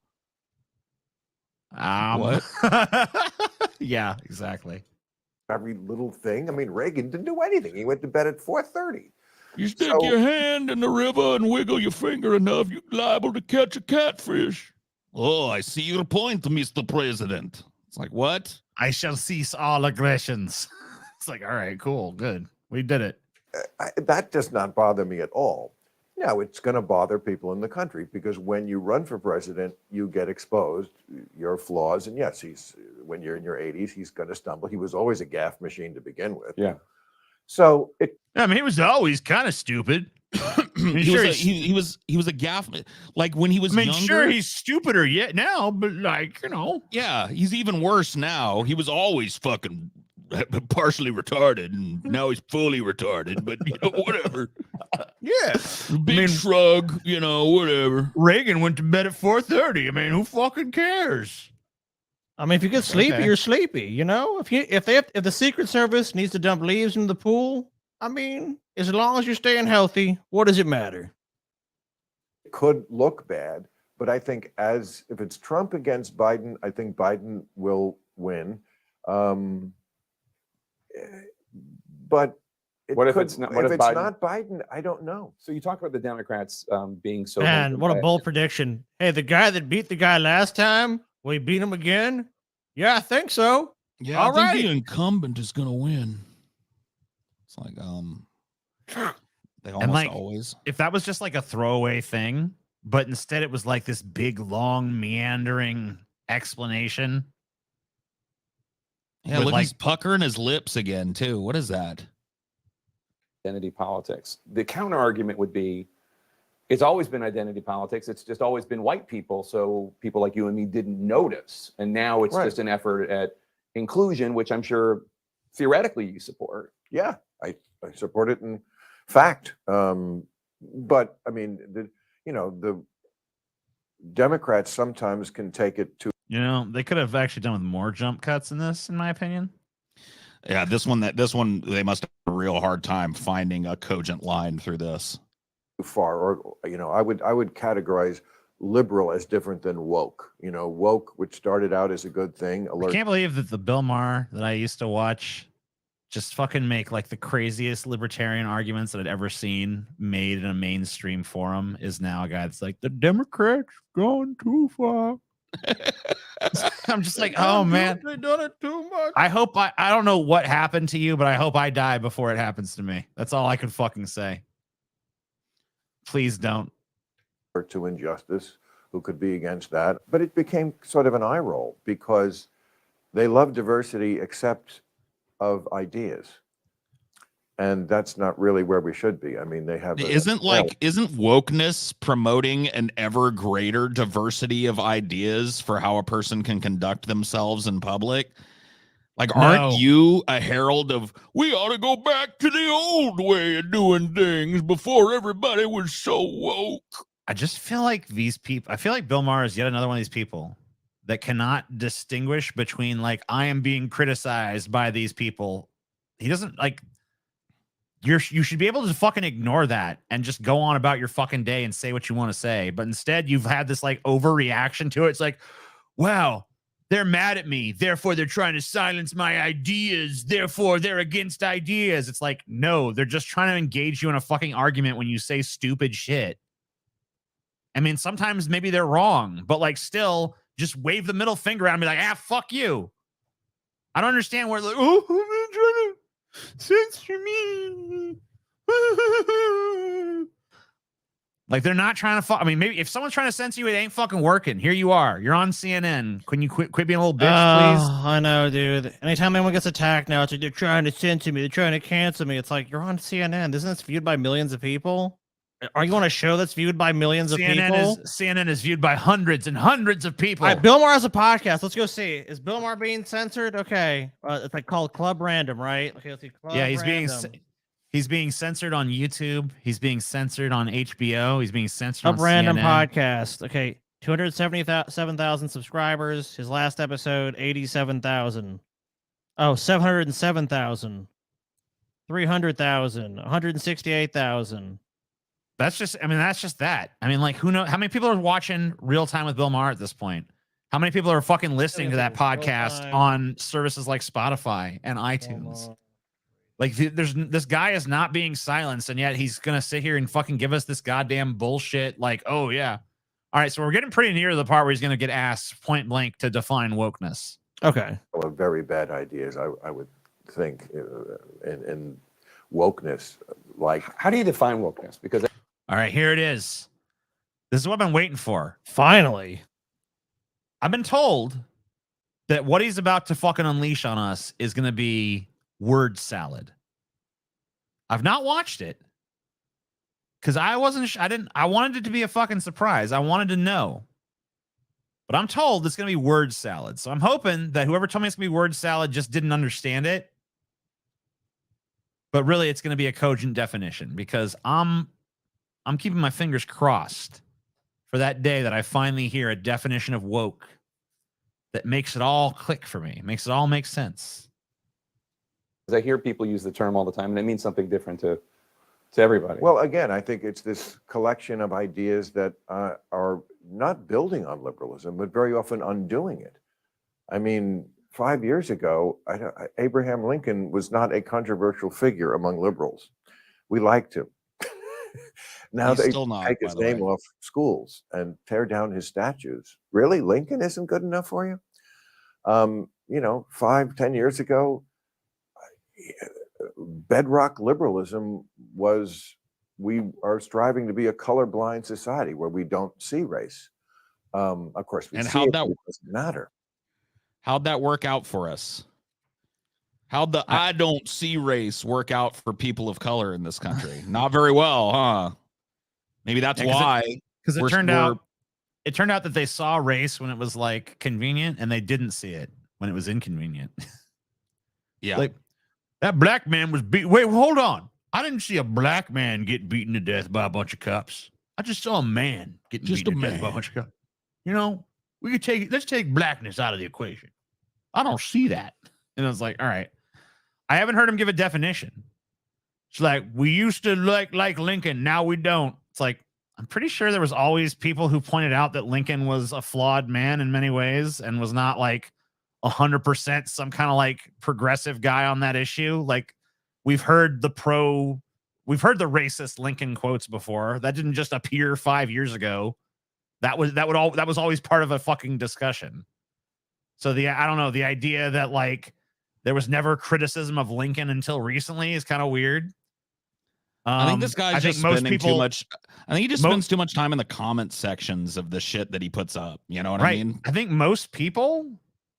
What? Yeah, exactly. Every little thing. I mean, Reagan didn't do anything. He went to bed at 4:30. You stick your hand in the river and wiggle your finger enough, you're liable to catch a catfish. Oh, I see your point, Mr. President. It's like, what? I shall cease all aggressions. It's like, all right, cool, good. We did it. That does not bother me at all. Now, it's going to bother people in the country because when you run for president, you get exposed, your flaws. And yes, when you're in your 80s, he's going to stumble. He was always a gaffe machine to begin with. Yeah. So I mean, he was always kind of stupid. he was a gaffe. Like when he was younger. Sure, he's stupider yet now, but like, Yeah, he's even worse now. He was always fucking partially retarded, and now he's fully retarded, but whatever. Yeah. Big shrug, whatever. Reagan went to bed at 4:30. I mean, who fucking cares? I mean, if you get sleepy, you're sleepy. If the Secret Service needs to dump leaves in the pool, I mean, as long as you're staying healthy, what does it matter? it could look bad, but I think if it's Trump against Biden, I think Biden will win. But if it's not Biden, I don't know. So you talk about the Democrats being so. Man, what a bold prediction. Hey, the guy that beat the guy last time, will he beat him again? Yeah, I think so. Yeah, all I right. think the incumbent is going to win. It's like, they almost always. If that was just like a throwaway thing, but instead it was like this big, long, meandering explanation. Yeah, look, he's puckering his lips again, too. What is that? Identity politics. The counter argument would be, it's always been identity politics. It's just always been white people. So people like you and me didn't notice. And now it's just an effort at inclusion, which I'm sure theoretically you support. Yeah, I support it in fact. But I mean, the Democrats sometimes can take it to. They could have actually done with more jump cuts in this, in my opinion. Yeah, this one they must have a real hard time finding a cogent line through this. Too far, or I would categorize liberal as different than woke. You know, woke, which started out as a good thing. I can't believe that the Bill Maher that I used to watch just fucking make like the craziest libertarian arguments that I'd ever seen made in a mainstream forum is now a guy that's like, the Democrats gone too far. I'm just like, oh man, they done it too much. I hope I don't know what happened to you, but I hope I die before it happens to me. That's all I can fucking say. Please don't. To injustice, who could be against that. But it became sort of an eye roll because they love diversity except of ideas. And that's not really where we should be. I mean, they have isn't wokeness promoting an ever greater diversity of ideas for how a person can conduct themselves in public? Like, aren't you a herald of, we ought to go back to the old way of doing things before everybody was so woke? I just feel like these people, I feel like Bill Maher is yet another one of these people that cannot distinguish between like, I am being criticized by these people. He doesn't like, you should be able to fucking ignore that and just go on about your fucking day and say what you want to say. But instead you've had this like overreaction to it. It's like, wow, they're mad at me. Therefore they're trying to silence my ideas. Therefore they're against ideas. It's like, no, they're just trying to engage you in a fucking argument when you say stupid shit. I mean, sometimes maybe they're wrong, but like still just wave the middle finger at me like, fuck you. I don't understand where like, oh, I'm trying to censor me. Like they're not trying to I mean, maybe if someone's trying to censor you, it ain't fucking working. Here you are. You're on CNN. Couldn't you quit being a little bitch, please? I know, dude. Anytime anyone gets attacked now, it's like they're trying to censor me. They're trying to cancel me. It's like, you're on CNN. Isn't this viewed by millions of people? Are you on a show that's viewed by millions of people? CNN is viewed by hundreds and hundreds of people. All right, Bill Maher has a podcast. Let's go see. Is Bill Maher being censored? Okay. It's like called Club Random, right? Okay, let's see. Club He's being censored on YouTube. He's being censored on HBO. He's being censored on Club Random CNN. podcast. Okay, 277,000 subscribers. His last episode, 87,000. Oh, 707,000. 300,000. 168,000. That's just that. I mean, like, who knows? How many people are watching Real Time with Bill Maher at this point? How many people are fucking listening to that podcast on services like Spotify and iTunes? Like, this guy is not being silenced, and yet he's going to sit here and fucking give us this goddamn bullshit. Like, oh, yeah. All right, so we're getting pretty near the part where he's going to get asked point blank to define wokeness. Okay. Well, very bad ideas, I would think, in wokeness. Like, how do you define wokeness? Because all right, here it is. This is what I've been waiting for. Finally. I've been told that what he's about to fucking unleash on us is going to be word salad. I've not watched it because I wanted it to be a fucking surprise. I wanted to know. But I'm told it's going to be word salad. So I'm hoping that whoever told me it's going to be word salad just didn't understand it. But really, it's going to be a cogent definition because I'm keeping my fingers crossed for that day that I finally hear a definition of woke that makes it all click for me, makes it all make sense. I hear people use the term all the time, and it means something different to everybody. Well, again, I think it's this collection of ideas that are not building on liberalism, but very often undoing it. I mean, 5 years ago, Abraham Lincoln was not a controversial figure among liberals. We liked him. Now they take his name off schools and tear down his statues. Really? Lincoln isn't good enough for you? 5-10 years ago, bedrock liberalism was we are striving to be a colorblind society where we don't see race. Of course, we see it, but it doesn't matter. How'd that work out for us? How'd the I don't see race work out for people of color in this country? Not very well, huh? Maybe that's why. Because it turned out that they saw race when it was like convenient, and they didn't see it when it was inconvenient. Yeah. Like that black man was beat. Wait, hold on. I didn't see a black man get beaten to death by a bunch of cops. I just saw a man getting beaten to death by a bunch of cops. You know, let's take blackness out of the equation. I don't see that. And I was like, all right. I haven't heard him give a definition. It's like, we used to like Lincoln. Now we don't. It's like, I'm pretty sure there was always people who pointed out that Lincoln was a flawed man in many ways and was not like 100% some kind of like progressive guy on that issue. Like we've heard the racist Lincoln quotes before. That didn't just appear 5 years ago. That was always part of a fucking discussion. So I don't know, the idea that like there was never criticism of Lincoln until recently is kind of weird. I think this guy's just spending too much. I think he just spends too much time in the comment sections of the shit that he puts up. You know what I mean? I think most people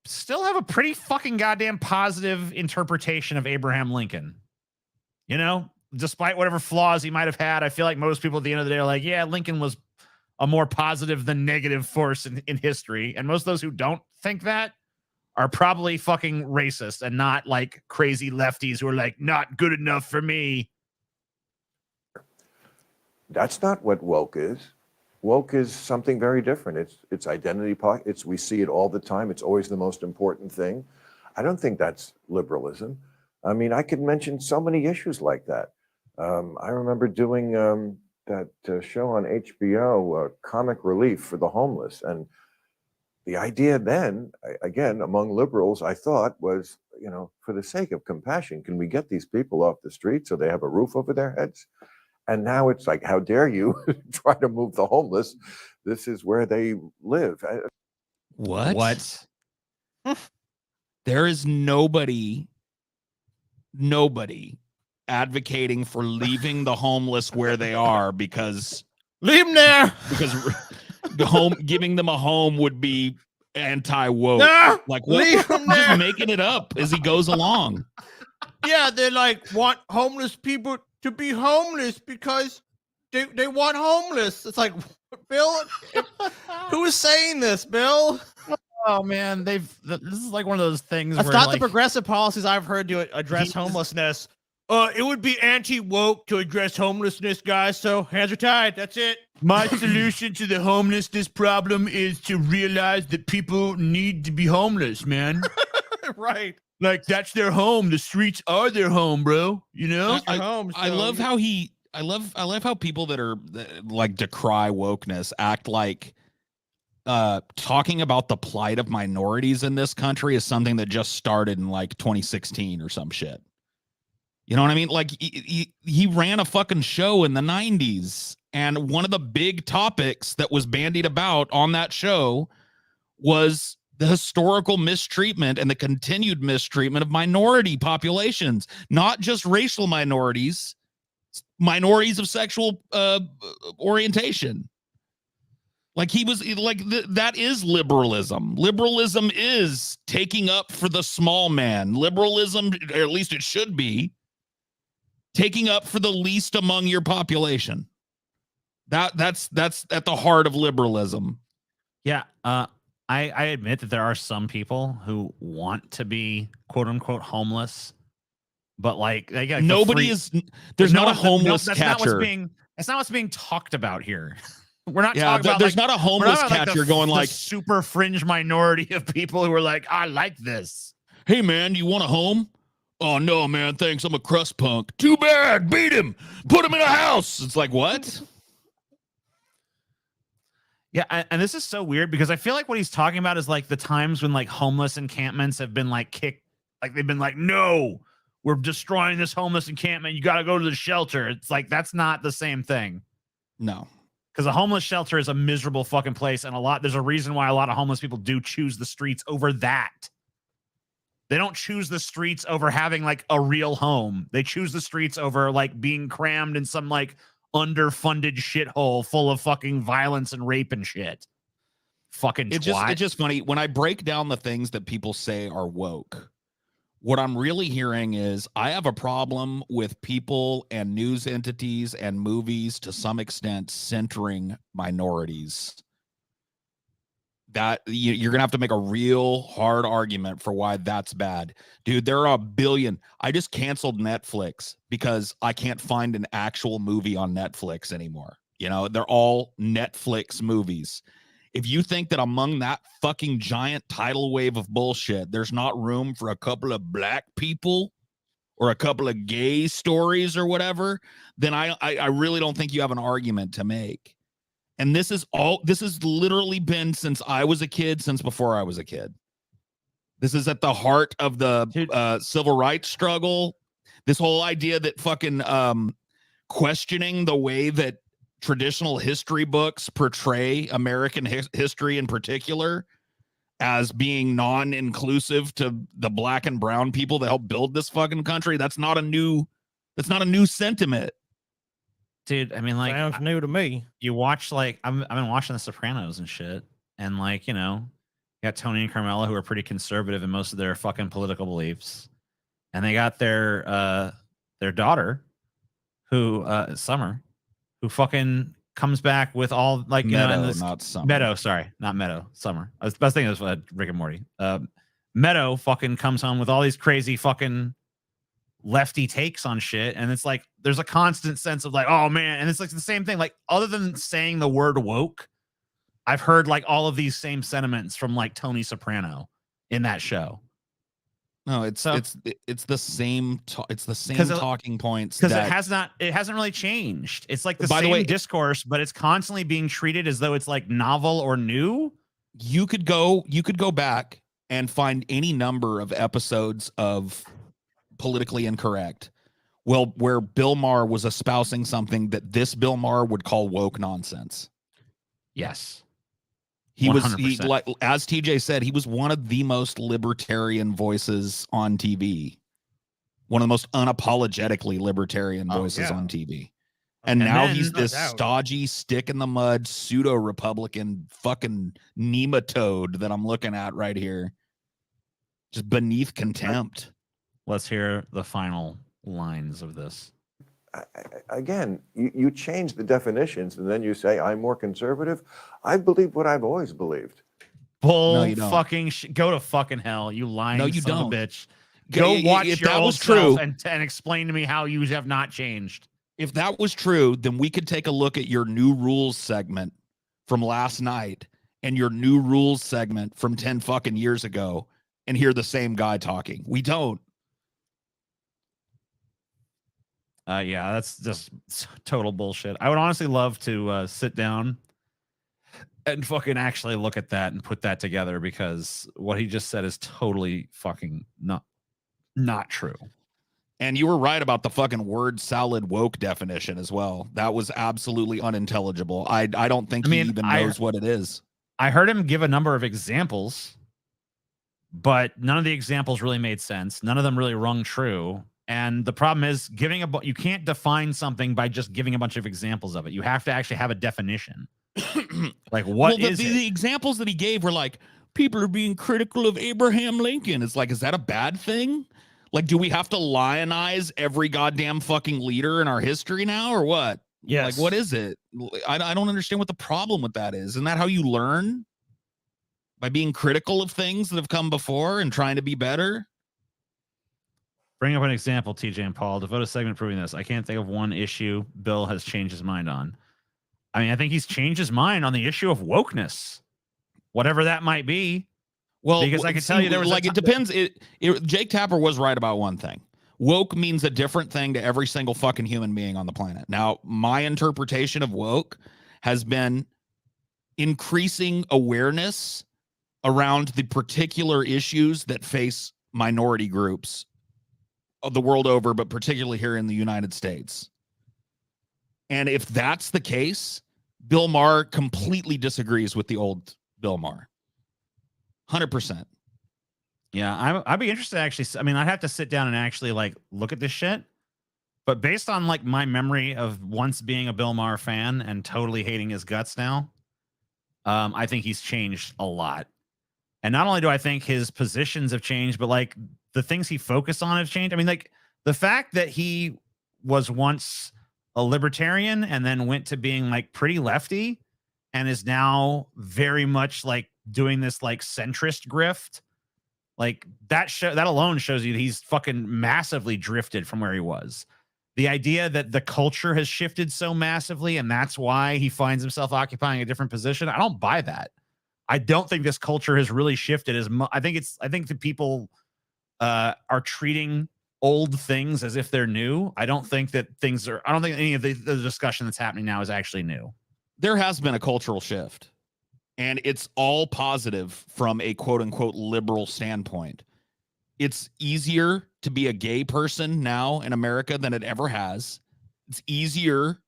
still have a pretty fucking goddamn positive interpretation of Abraham Lincoln. You know, despite whatever flaws he might have had, I feel like most people at the end of the day are like, yeah, Lincoln was a more positive than negative force in history. And most of those who don't think that are probably fucking racist and not like crazy lefties who are like, not good enough for me. That's not what woke is. Woke is something very different. It's identity politics. We see it all the time. It's always the most important thing. I don't think that's liberalism. I mean, I could mention so many issues like that. I remember doing that show on HBO, Comic Relief for the Homeless. And the idea then, again, among liberals, I thought was, you know, for the sake of compassion, can we get these people off the street so they have a roof over their heads? And now it's like, how dare you try to move the homeless? This is where they live. What? There is nobody advocating for leaving the homeless where they are because leave them there. Because giving them a home would be anti-woke. No, like what? Leave them there. Just making it up as he goes along. Yeah, they like want homeless people to be homeless because they want homeless. It's like, Bill, who is saying this, Bill? Oh man, this is like one of those things. That's where, not like, the progressive policies I've heard to address homelessness. It would be anti-woke to address homelessness, guys. So hands are tied. That's it. My solution to the homelessness problem is to realize that people need to be homeless, man. Right. Like that's their home. The streets are their home, bro. You know? I love how I love how people that like decry wokeness act like talking about the plight of minorities in this country is something that just started in like 2016 or some shit. You know what I mean? Like he ran a fucking show in the 90s, and one of the big topics that was bandied about on that show was the historical mistreatment and the continued mistreatment of minority populations, not just racial minorities, minorities of sexual orientation. Like he was like, that is liberalism. Liberalism is taking up for the small man. Liberalism, or at least it should be, taking up for the least among your population. That's at the heart of liberalism. Yeah. I admit that there are some people who want to be quote unquote homeless, but like they got nobody is. There's not a homeless catcher. That's not what's being talked about here. We're not talking about. There's not a homeless catcher going like super fringe minority of people who are like, I like this. Hey man, you want a home? Oh no, man, thanks. I'm a crust punk. Too bad. Beat him. Put him in a house. It's like what? Yeah, and this is so weird because I feel like what he's talking about is like the times when like homeless encampments have been like kicked, like they've been like, no, we're destroying this homeless encampment. You got to go to the shelter. It's like that's not the same thing. No, because a homeless shelter is a miserable fucking place, and there's a reason why a lot of homeless people do choose the streets over that. They don't choose the streets over having like a real home. They choose the streets over like being crammed in some like underfunded shithole full of fucking violence and rape and shit. Fucking it's just funny when I break down the things that people say are woke. What I'm really hearing is I have a problem with people and news entities and movies to some extent centering minorities. That you're gonna have to make a real hard argument for why that's bad. Dude, there are a billion. I just canceled Netflix because I can't find an actual movie on Netflix anymore. You know, they're all Netflix movies. If you think that among that fucking giant tidal wave of bullshit, there's not room for a couple of black people or a couple of gay stories or whatever, then I really don't think you have an argument to make. And this has literally been since I was a kid, since before I was a kid. This is at the heart of the civil rights struggle. This whole idea that fucking questioning the way that traditional history books portray American history in particular as being non-inclusive to the black and brown people that helped build this fucking country. That's not a new sentiment. Dude, I mean, like, sounds new to me. You watch, like, I've been watching The Sopranos and shit, and, like, you know, you got Tony and Carmela, who are pretty conservative in most of their fucking political beliefs, and they got their daughter, who Summer, who fucking comes back with all, like, you Meadow, know, this, not Summer. Meadow, sorry, not Meadow, Summer. I was best thing was Rick and Morty. Meadow fucking comes home with all these crazy fucking lefty takes on shit, and it's like there's a constant sense of like, oh man, and it's like the same thing. Like, other than saying the word woke, I've heard like all of these same sentiments from like Tony Soprano in that show. No, it's the same it's the same talking points because it hasn't really changed. It's like the same discourse, but it's constantly being treated as though it's like novel or new. You could go back and find any number of episodes of Politically Incorrect, well, where Bill Maher was espousing something that this Bill Maher would call woke nonsense. Yes. 100%. Like, as TJ said, he was one of the most libertarian voices on TV. One of the most unapologetically libertarian voices on TV. And now he's this stodgy, stick in the mud, pseudo Republican fucking nematode that I'm looking at right here. Just beneath contempt. Let's hear the final lines of this. Again, you change the definitions and then you say, I'm more conservative. I believe what I've always believed. Bull fucking go to fucking hell. You lying son of a bitch. Go watch your old self and explain to me how you have not changed. If that was true, then we could take a look at your new rules segment from last night and your new rules segment from 10 fucking years ago and hear the same guy talking. We don't. Yeah, that's just total bullshit. I would honestly love to sit down and fucking actually look at that and put that together, because what he just said is totally fucking not true. And you were right about the fucking word salad woke definition as well. That was absolutely unintelligible. I don't think he even knows what it is. I heard him give a number of examples, but none of the examples really made sense. None of them really rung true. And the problem is you can't define something by just giving a bunch of examples of it. You have to actually have a definition. Like, what is it? The examples that he gave were like, people are being critical of Abraham Lincoln. It's like, is that a bad thing? Like, do we have to lionize every goddamn fucking leader in our history now, or what? Yes. Like, what is it? I don't understand what the problem with that is. Isn't that how you learn? By being critical of things that have come before and trying to be better? Bring up an example, TJ and Paul. Devote a segment proving this. I can't think of one issue Bill has changed his mind on. I mean, I think he's changed his mind on the issue of wokeness, whatever that might be. Well, because I can tell you there was like, it depends. Jake Tapper was right about one thing. Woke means a different thing to every single fucking human being on the planet. Now, my interpretation of woke has been increasing awareness around the particular issues that face minority groups of the world over, but particularly here in the United States. And if that's the case, Bill Maher completely disagrees with the old Bill Maher. 100%. Yeah, I'd be interested actually. I mean, I'd have to sit down and actually like look at this shit. But based on like my memory of once being a Bill Maher fan and totally hating his guts now, I think he's changed a lot. And not only do I think his positions have changed, but like the things he focused on have changed. I mean, like the fact that he was once a libertarian and then went to being like pretty lefty and is now very much like doing this like centrist grift, like that alone shows you that he's fucking massively drifted from where he was. The idea that the culture has shifted so massively and that's why he finds himself occupying a different position, I don't buy that. I don't think this culture has really shifted as much. I think the people are treating old things as if they're new. I don't think any of the discussion that's happening now is actually new. there has been a cultural shift, and it's all positive from a quote unquote liberal standpoint. It's easier to be a gay person now in America than it ever has. It's easier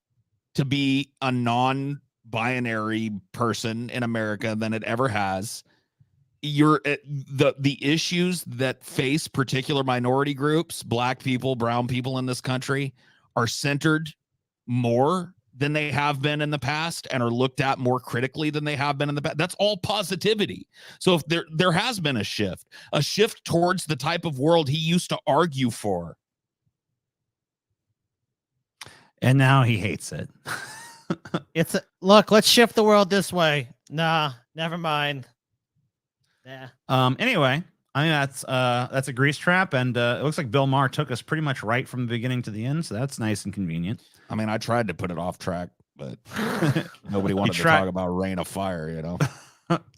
to be a non-binary person in America than it ever has. The issues that face particular minority groups, black people, brown people in this country, are centered more than they have been in the past and are looked at more critically than they have been in the past. That's all positivity. So if there has been a shift towards the type of world he used to argue for. And now he hates it. Look, let's shift the world this way. Nah, never mind. Yeah. Anyway, I mean that's a grease trap, and it looks like Bill Maher took us pretty much right from the beginning to the end, so that's nice and convenient. I mean, I tried to put it off track, but nobody wanted to talk about Rain of Fire, you know.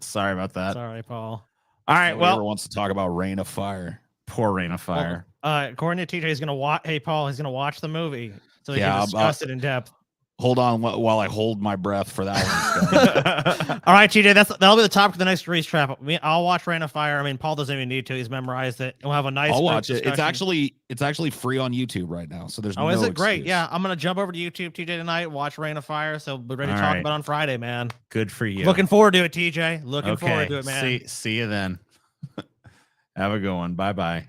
Sorry about that. Sorry, Paul. All right, Nobody ever wants to talk about Rain of Fire. Poor Rain of Fire. According to TJ, he's gonna watch. Hey, Paul, he's gonna watch the movie so he Yeah, can discuss it in depth. Hold on while I hold my breath for that one. All right, TJ, that'll be the topic of the next grease trap. I'll watch Rain of Fire. I mean, Paul doesn't even need to. He's memorized it. We'll have a nice. I'll watch it. Discussion. It's actually free on YouTube right now, so there's Oh, no is it great? excuse. Yeah, I'm gonna jump over to YouTube TJ tonight, watch Rain of Fire, so we're ready to All talk right. about it on Friday, man. Good for you. Looking forward to it, TJ. Looking forward to it, man. See you then. Have a good one. Bye-bye.